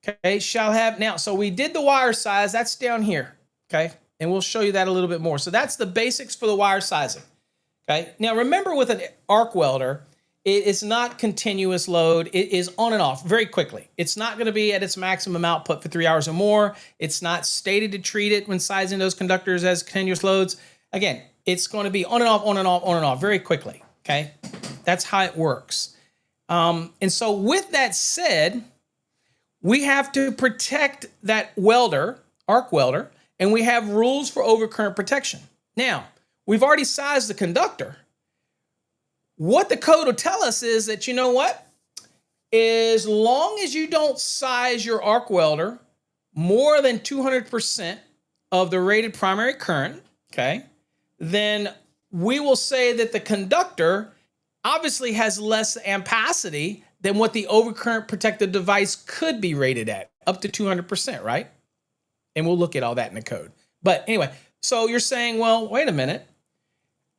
Speaker 1: okay, shall have, now, so we did the wire size. That's down here, okay? And we'll show you that a little bit more. So that's the basics for the wire sizing, okay? Now, remember with an arc welder, it is not continuous load. It is on and off very quickly. It's not going to be at its maximum output for 3 hours or more. It's not stated to treat it when sizing those conductors as continuous loads. Again, it's going to be on and off, on and off, on and off very quickly. Okay, that's how it works. And so with that said, we have to protect that welder, arc welder, and we have rules for overcurrent protection. Now, we've already sized the conductor. What the code will tell us is that, you know what? As long as you don't size your arc welder more than 200% of the rated primary current, okay, then we will say that the conductor obviously has less ampacity than what the overcurrent protective device could be rated at, up to 200%, right? And we'll look at all that in the code. But anyway, so you're saying, well, wait a minute.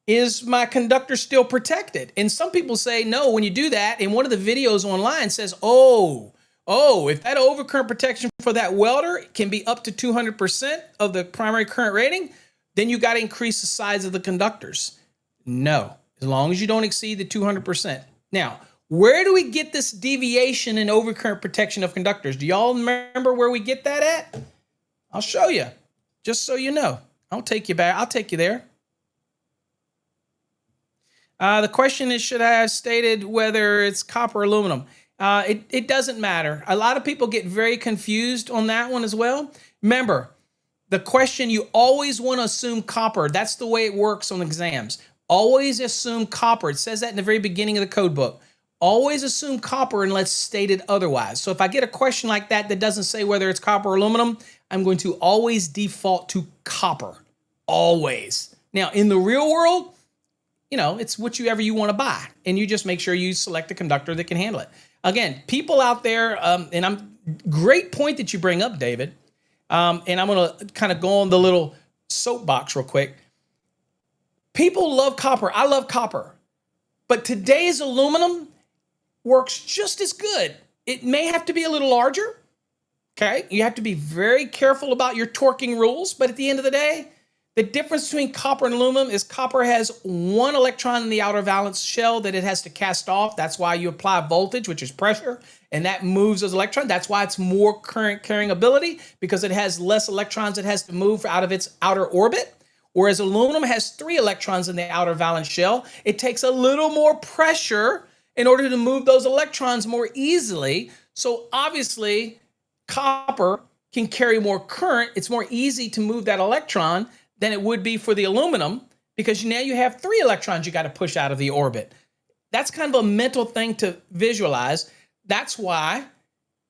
Speaker 1: Is my conductor still protected? And some people say, no, when you do that, and one of the videos online says, oh, if that overcurrent protection for that welder can be up to 200% of the primary current rating, then you got to increase the size of the conductors. No, as long as you don't exceed the 200%. Now, where do we get this deviation in overcurrent protection of conductors? Do y'all remember where we get that at? I'll show you, just so you know. I'll take you back. I'll take you there. The question is, should I have stated whether it's copper or aluminum? It doesn't matter. A lot of people get very confused on that one as well. Remember, the question, you always want to assume copper. That's the way it works on exams. Always assume copper. It says that in the very beginning of the code book. Always assume copper unless stated otherwise. So if I get a question like that that doesn't say whether it's copper or aluminum, I'm going to always default to copper. Always. Now, in the real world, you know, it's whichever you want to buy. And you just make sure you select a conductor that can handle it. Again, people out there, great point that you bring up, David. And I'm going to kind of go on the little soapbox real quick. People love copper. I love copper. But today's aluminum works just as good. It may have to be a little larger. Okay. You have to be very careful about your torquing rules. But at the end of the day, the difference between copper and aluminum is copper has one electron in the outer valence shell that it has to cast off. That's why you apply voltage, which is pressure, and that moves those electrons. That's why it's more current carrying ability, because it has less electrons it has to move out of its outer orbit. Whereas aluminum has 3 electrons in the outer valence shell. It takes a little more pressure in order to move those electrons more easily. So obviously, copper can carry more current. It's more easy to move that electron than it would be for the aluminum, because now you have 3 electrons you got to push out of the orbit. That's kind of a mental thing to visualize. That's why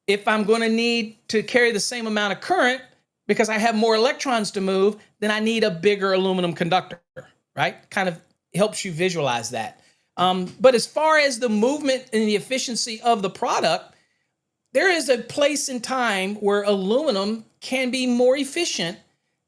Speaker 1: if I'm going to need to carry the same amount of current, because I have more electrons to move, then I need a bigger aluminum conductor, right? Kind of helps you visualize that. But as far as the movement and the efficiency of the product, there is a place in time where aluminum can be more efficient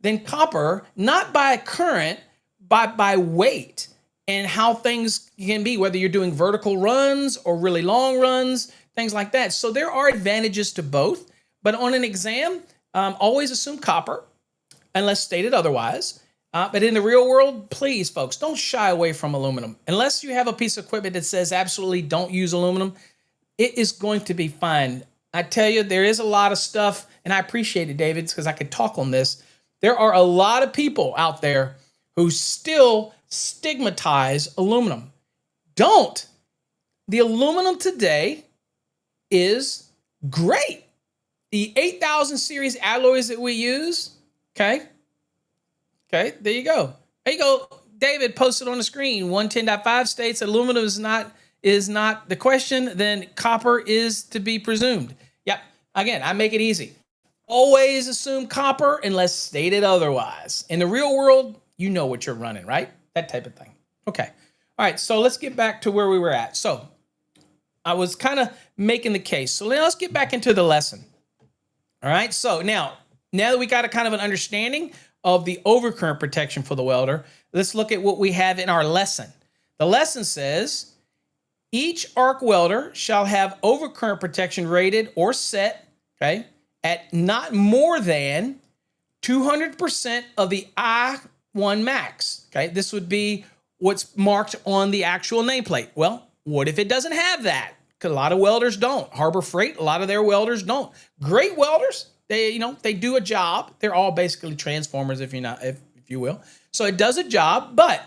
Speaker 1: than copper, not by current, but by weight and how things can be, whether you're doing vertical runs or really long runs, things like that. So there are advantages to both, but on an exam, always assume copper unless stated otherwise. But in the real world, please, folks, don't shy away from aluminum. Unless you have a piece of equipment that says absolutely don't use aluminum, it is going to be fine. I tell you, there is a lot of stuff, and I appreciate it, David, because I could talk on this. There are a lot of people out there who still stigmatize aluminum. Don't. The aluminum today is great. The 8000 series alloys that we use, okay, there you go. There you go. David posted on the screen, 110.5 states aluminum is not the question, then copper is to be presumed. Yep. Again, I make it easy. Always assume copper unless stated otherwise. In the real world, you know what you're running, right? That type of thing. Okay. All right. So let's get back to where we were at. So I was kind of making the case. So let's get back into the lesson. All right. So now that we got a kind of an understanding of the overcurrent protection for the welder, let's look at what we have in our lesson. The lesson says each arc welder shall have overcurrent protection rated or set, okay, at not more than 200% of the I1 max. Okay, this would be what's marked on the actual nameplate. Well, what if it doesn't have that? Because a lot of welders don't. Harbor Freight, a lot of their welders don't. Great welders, they do a job. They're all basically transformers, if you will. So it does a job, but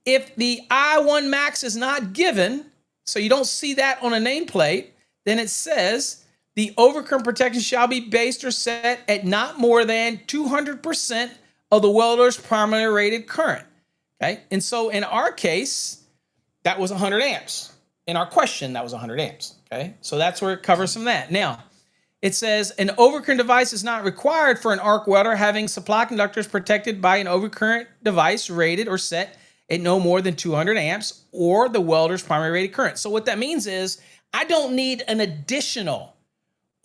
Speaker 1: if the I1 max is not given, so you don't see that on a nameplate, then it says the overcurrent protection shall be based or set at not more than 200% of the welder's primary rated current. Okay, and so in our case, that was 100 amps. In our question, that was 100 amps. Okay, so that's where it covers from that. Now, it says an overcurrent device is not required for an arc welder having supply conductors protected by an overcurrent device rated or set at no more than 200 amps or the welder's primary rated current. So what that means is I don't need an additional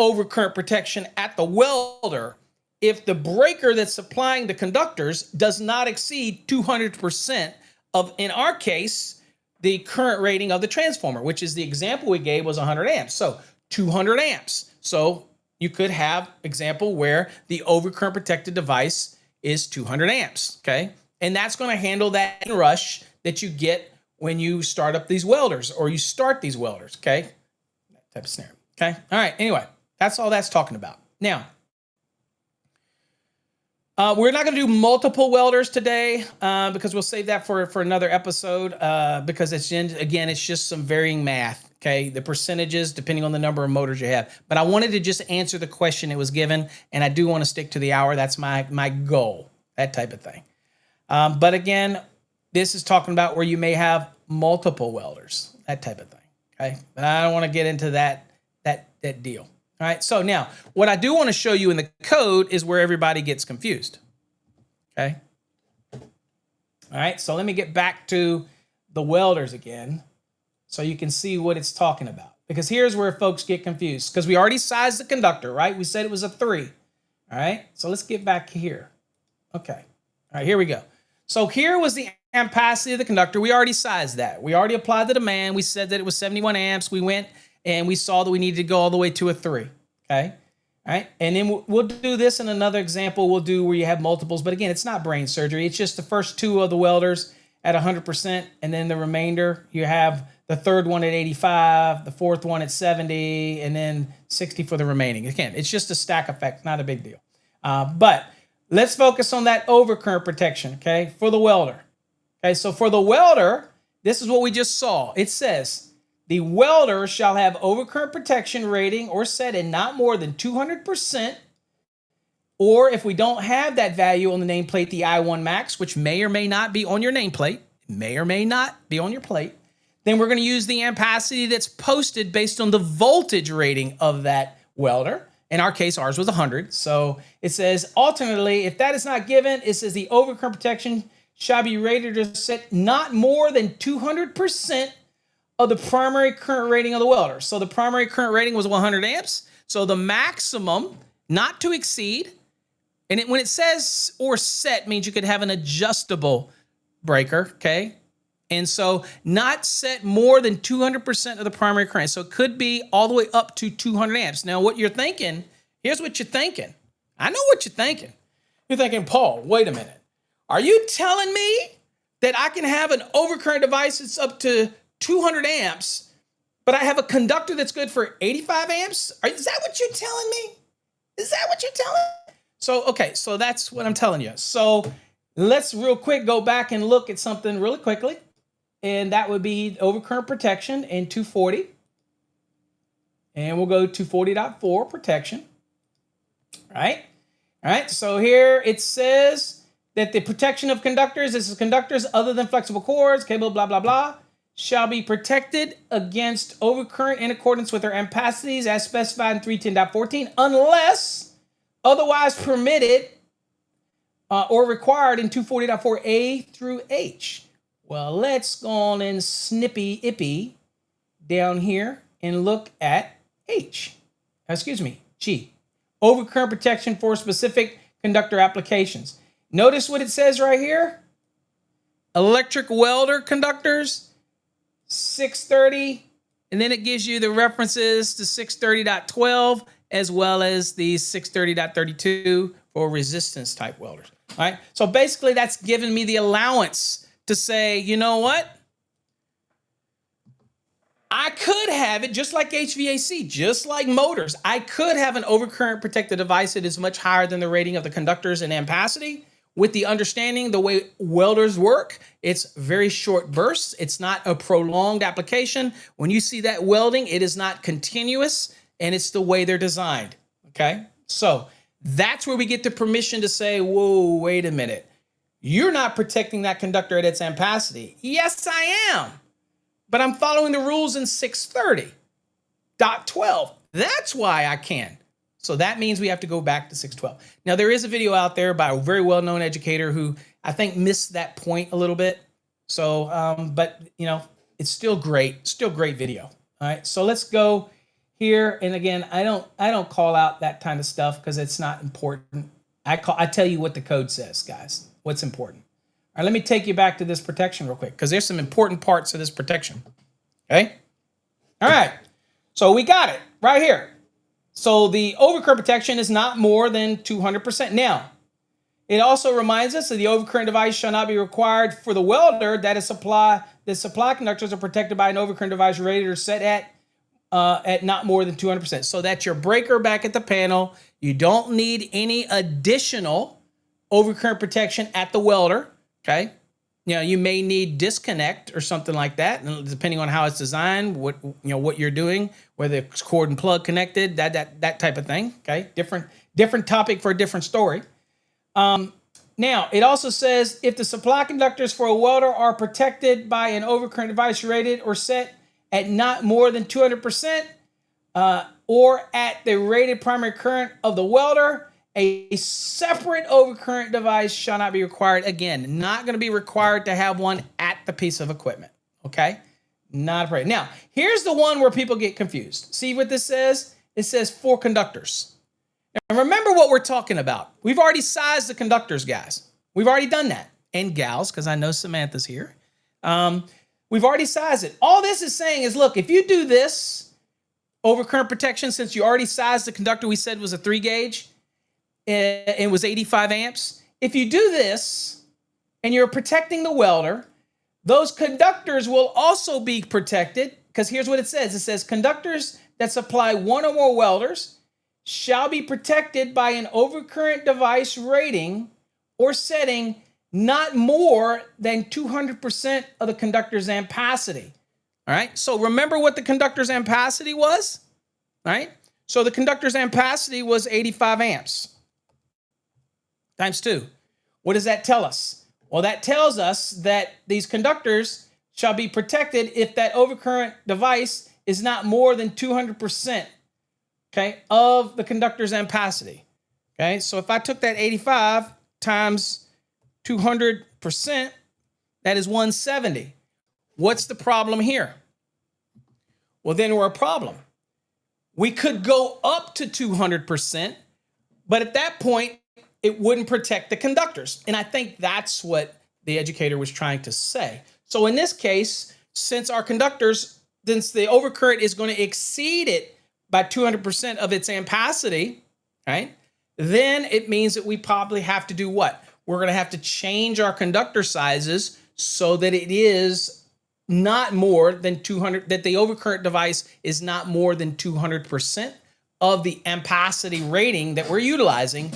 Speaker 1: overcurrent protection at the welder if the breaker that's supplying the conductors does not exceed 200% of, in our case, the current rating of the transformer, which is the example we gave was 100 amps. So 200 amps. So you could have example where the overcurrent protected device is 200 amps, okay? And that's going to handle that rush that you get when you start up these welders or you start these welders, okay? That type of scenario, okay? All right, anyway, that's all that's talking about. Now, we're not going to do multiple welders today because we'll save that for another episode because it's just some varying math, okay? The percentages depending on the number of motors you have. But I wanted to just answer the question that was given, and I do want to stick to the hour. That's my goal, that type of thing. But again, this is talking about where you may have multiple welders, that type of thing, okay? But I don't want to get into that deal. All right, so now what I do want to show you in the code is where everybody gets confused, okay? All right, so let me get back to the welders again so you can see what it's talking about. Because here's where folks get confused because we already sized the conductor, right? We said it was a 3, all right? So let's get back here. Okay, all right, here we go. So here was the ampacity of the conductor. We already sized that. We already applied the demand. We said that it was 71 amps. We went and we saw that we needed to go all the way to a 3, okay? All right, and then we'll do this in another example we'll do where you have multiples, but again, it's not brain surgery. It's just the first 2 of the welders at 100%, and then the remainder, you have the third one at 85, the fourth one at 70, and then 60 for the remaining. Again, it's just a stack effect, not a big deal. But let's focus on that overcurrent protection, okay, for the welder. Okay, so for the welder, this is what we just saw. It says, the welder shall have overcurrent protection rating or set in not more than 200%, or if we don't have that value on the nameplate, the I1 max, which may or may not be on your nameplate, may or may not be on your plate, then we're going to use the ampacity that's posted based on the voltage rating of that welder. In our case, ours was 100. So it says, alternately, if that is not given, it says the overcurrent protection shall be rated or set not more than 200% of the primary current rating of the welder. So the primary current rating was 100 amps. So the maximum not to exceed, and when it says or set means you could have an adjustable breaker, okay? And so not set more than 200% of the primary current. So it could be all the way up to 200 amps. Now what you're thinking, here's what you're thinking. I know what you're thinking. You're thinking, Paul, wait a minute. Are you telling me that I can have an overcurrent device that's up to 200 amps, but I have a conductor that's good for 85 amps? Is that what you're telling me? Is that what you're telling me? So, okay, so that's what I'm telling you. So let's real quick go back and look at something really quickly. And that would be overcurrent protection in 240. And we'll go to 240.4 protection. All right, so here it says that the protection of conductors, this is conductors other than flexible cords, cable, blah, blah, blah, shall be protected against overcurrent in accordance with their ampacities as specified in 310.14 unless otherwise permitted or required in 240.4a through H. Well, let's go on and snippy-ippy down here and look at G. overcurrent protection for specific conductor applications. Notice what it says right here. Electric welder conductors, 630, and then it gives you the references to 630.12 as well as the 630.32 for resistance type welders. All right. So basically that's giving me the allowance to say, you know what? I could have it just like HVAC, just like motors. I could have an overcurrent protected device that is much higher than the rating of the conductors and ampacity. With the understanding the way welders work, it's very short bursts. It's not a prolonged application. When you see that welding, it is not continuous, and it's the way they're designed, okay? So that's where we get the permission to say, whoa, wait a minute. You're not protecting that conductor at its ampacity. Yes, I am, but I'm following the rules in 630.12. That's why I can. So that means we have to go back to 612. Now, there is a video out there by a very well-known educator who I think missed that point a little bit. So, but you know, it's still great video. All right, so let's go here. And again, I don't call out that kind of stuff because it's not important. I tell you what the code says, guys, what's important. All right, let me take you back to this protection real quick because there's some important parts of this protection, okay? All right, so we got it right here. So the overcurrent protection is not more than 200%. Now, it also reminds us that the overcurrent device shall not be required for the welder that supply conductors are protected by an overcurrent device rated or set at not more than 200%. So that's your breaker back at the panel. You don't need any additional overcurrent protection at the welder, okay? You know, you may need disconnect or something like that, and depending on how it's designed, what you're doing, whether it's cord and plug connected, that type of thing. Okay, different topic for a different story. Now it also says if the supply conductors for a welder are protected by an overcurrent device rated or set at not more than 200%, or at the rated primary current of the welder, a separate overcurrent device shall not be required. Again, not going to be required to have one at the piece of equipment, okay? Not right. Now, here's the one where people get confused. See what this says? It says for conductors. Now, remember what we're talking about. We've already sized the conductors, guys. We've already done that. And gals, because I know Samantha's here. We've already sized it. All this is saying is, look, if you do this overcurrent protection, since you already sized the conductor we said was a 3 gauge, it was 85 amps. If you do this and you're protecting the welder, those conductors will also be protected because here's what it says. It says conductors that supply one or more welders shall be protected by an overcurrent device rating or setting not more than 200% of the conductor's ampacity. All right. So remember what the conductor's ampacity was, all right? So the conductor's ampacity was 85 amps. Times 2. What does that tell us? Well, that tells us that these conductors shall be protected if that overcurrent device is not more than 200%, okay, of the conductor's ampacity. Okay, so if I took that 85 times 200%, that is 170. What's the problem here? Well, then we're a problem. We could go up to 200%, but at that point, it wouldn't protect the conductors. And I think that's what the educator was trying to say. So in this case, since our conductors, since the overcurrent is going to exceed it by 200% of its ampacity, right? Then it means that we probably have to do what? We're going to have to change our conductor sizes so that it is not more than 200, that the overcurrent device is not more than 200% of the ampacity rating that we're utilizing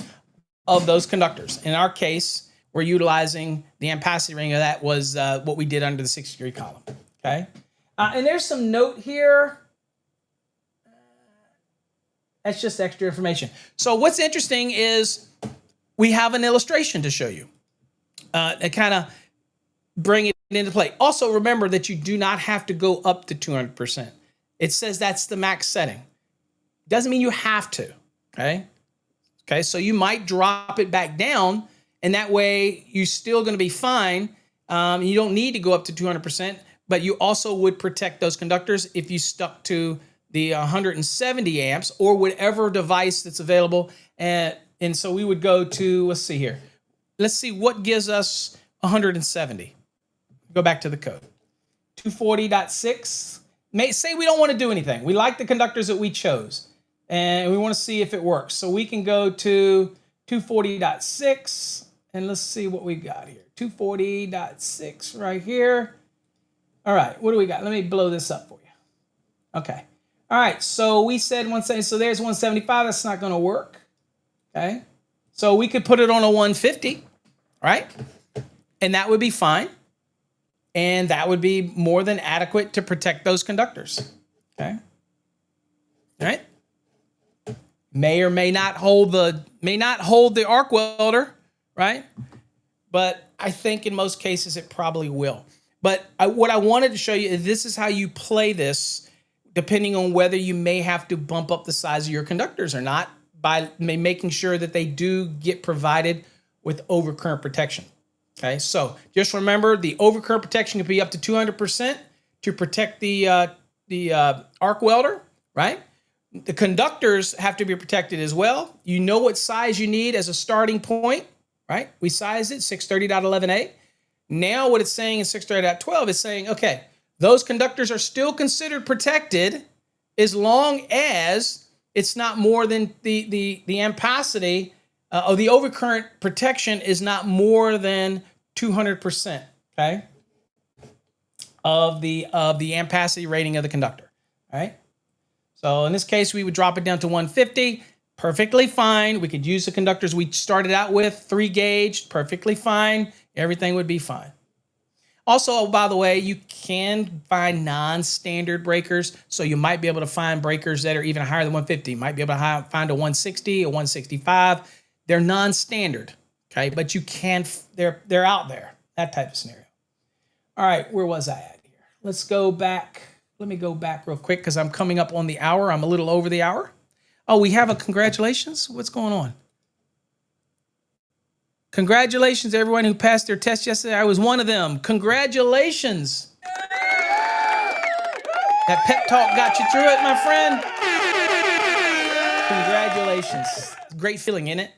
Speaker 1: of those conductors. In our case, we're utilizing the ampacity rating of that was what we did under the 60-degree column, okay? And there's some note here. That's just extra information. So what's interesting is we have an illustration to show you and kind of bring it into play. Also, remember that you do not have to go up to 200%. It says that's the max setting. Doesn't mean you have to, okay? Okay, so you might drop it back down, and that way you're still going to be fine. You don't need to go up to 200%, but you also would protect those conductors if you stuck to the 170 amps or whatever device that's available. And so we would go to, let's see here. Let's see what gives us 170. Go back to the code. 240.6. Say we don't want to do anything. We like the conductors that we chose, and we want to see if it works. So we can go to 240.6, and let's see what we got here. 240.6 right here. All right, what do we got? Let me blow this up for you. Okay. All right, so we said 170. So there's 175. That's not going to work. Okay. So we could put it on a 150, right? And that would be fine. And that would be more than adequate to protect those conductors. Okay. All right. May or may not hold the arc welder, right? But I think in most cases it probably will. But what I wanted to show you is this is how you play this, depending on whether you may have to bump up the size of your conductors or not, by making sure that they do get provided with overcurrent protection. Okay, so just remember the overcurrent protection can be up to 200% to protect the arc welder, right? The conductors have to be protected as well. You know what size you need as a starting point, right? We sized it 630.11a. Now what it's saying in 630.12 is saying, okay, those conductors are still considered protected as long as it's not more than the ampacity or the overcurrent protection is not more than 200%, okay, of the ampacity rating of the conductor. All right. So in this case, we would drop it down to 150. Perfectly fine. We could use the conductors we started out with, 3 gauge, perfectly fine. Everything would be fine. Also, by the way, you can find non-standard breakers. So you might be able to find breakers that are even higher than 150. You might be able to find a 160, a 165. They're non-standard, okay? But you can, they're out there, that type of scenario. All right, where was I at here? Let's go back. Let me go back real quick because I'm coming up on the hour. I'm a little over the hour. Oh, we have a congratulations? What's going on? Congratulations, everyone who passed their test yesterday. I was one of them. Congratulations. That pep talk got you through it, my friend. Congratulations. Great feeling, isn't it?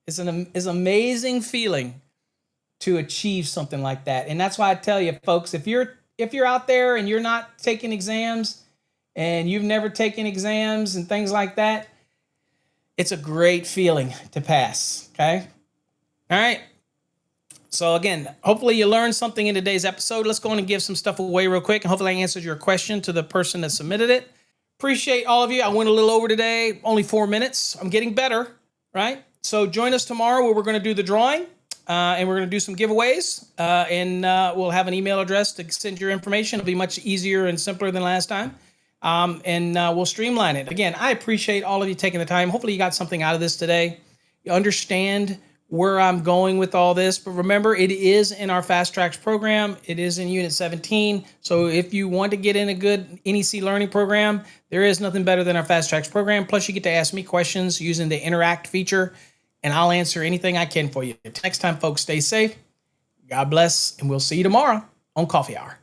Speaker 1: It's an amazing feeling to achieve something like that. And that's why I tell you, folks, if you're out there and you're not taking exams and you've never taken exams and things like that, it's a great feeling to pass, okay? All right. So again, hopefully you learned something in today's episode. Let's go on and give some stuff away real quick. And hopefully I answered your question to the person that submitted it. Appreciate all of you. I went a little over today, only 4 minutes. I'm getting better, right? So join us tomorrow where we're going to do the drawing and we're going to do some giveaways and we'll have an email address to send your information. It'll be much easier and simpler than last time. And we'll streamline it. Again, I appreciate all of you taking the time. Hopefully you got something out of this today. You understand where I'm going with all this. But remember, it is in our Fast Tracks program. It is in Unit 17. So if you want to get in a good NEC learning program, there is nothing better than our Fast Tracks program. Plus, you get to ask me questions using the Interact feature, and I'll answer anything I can for you. Next time, folks, stay safe. God bless, and we'll see you tomorrow on Coffee Hour.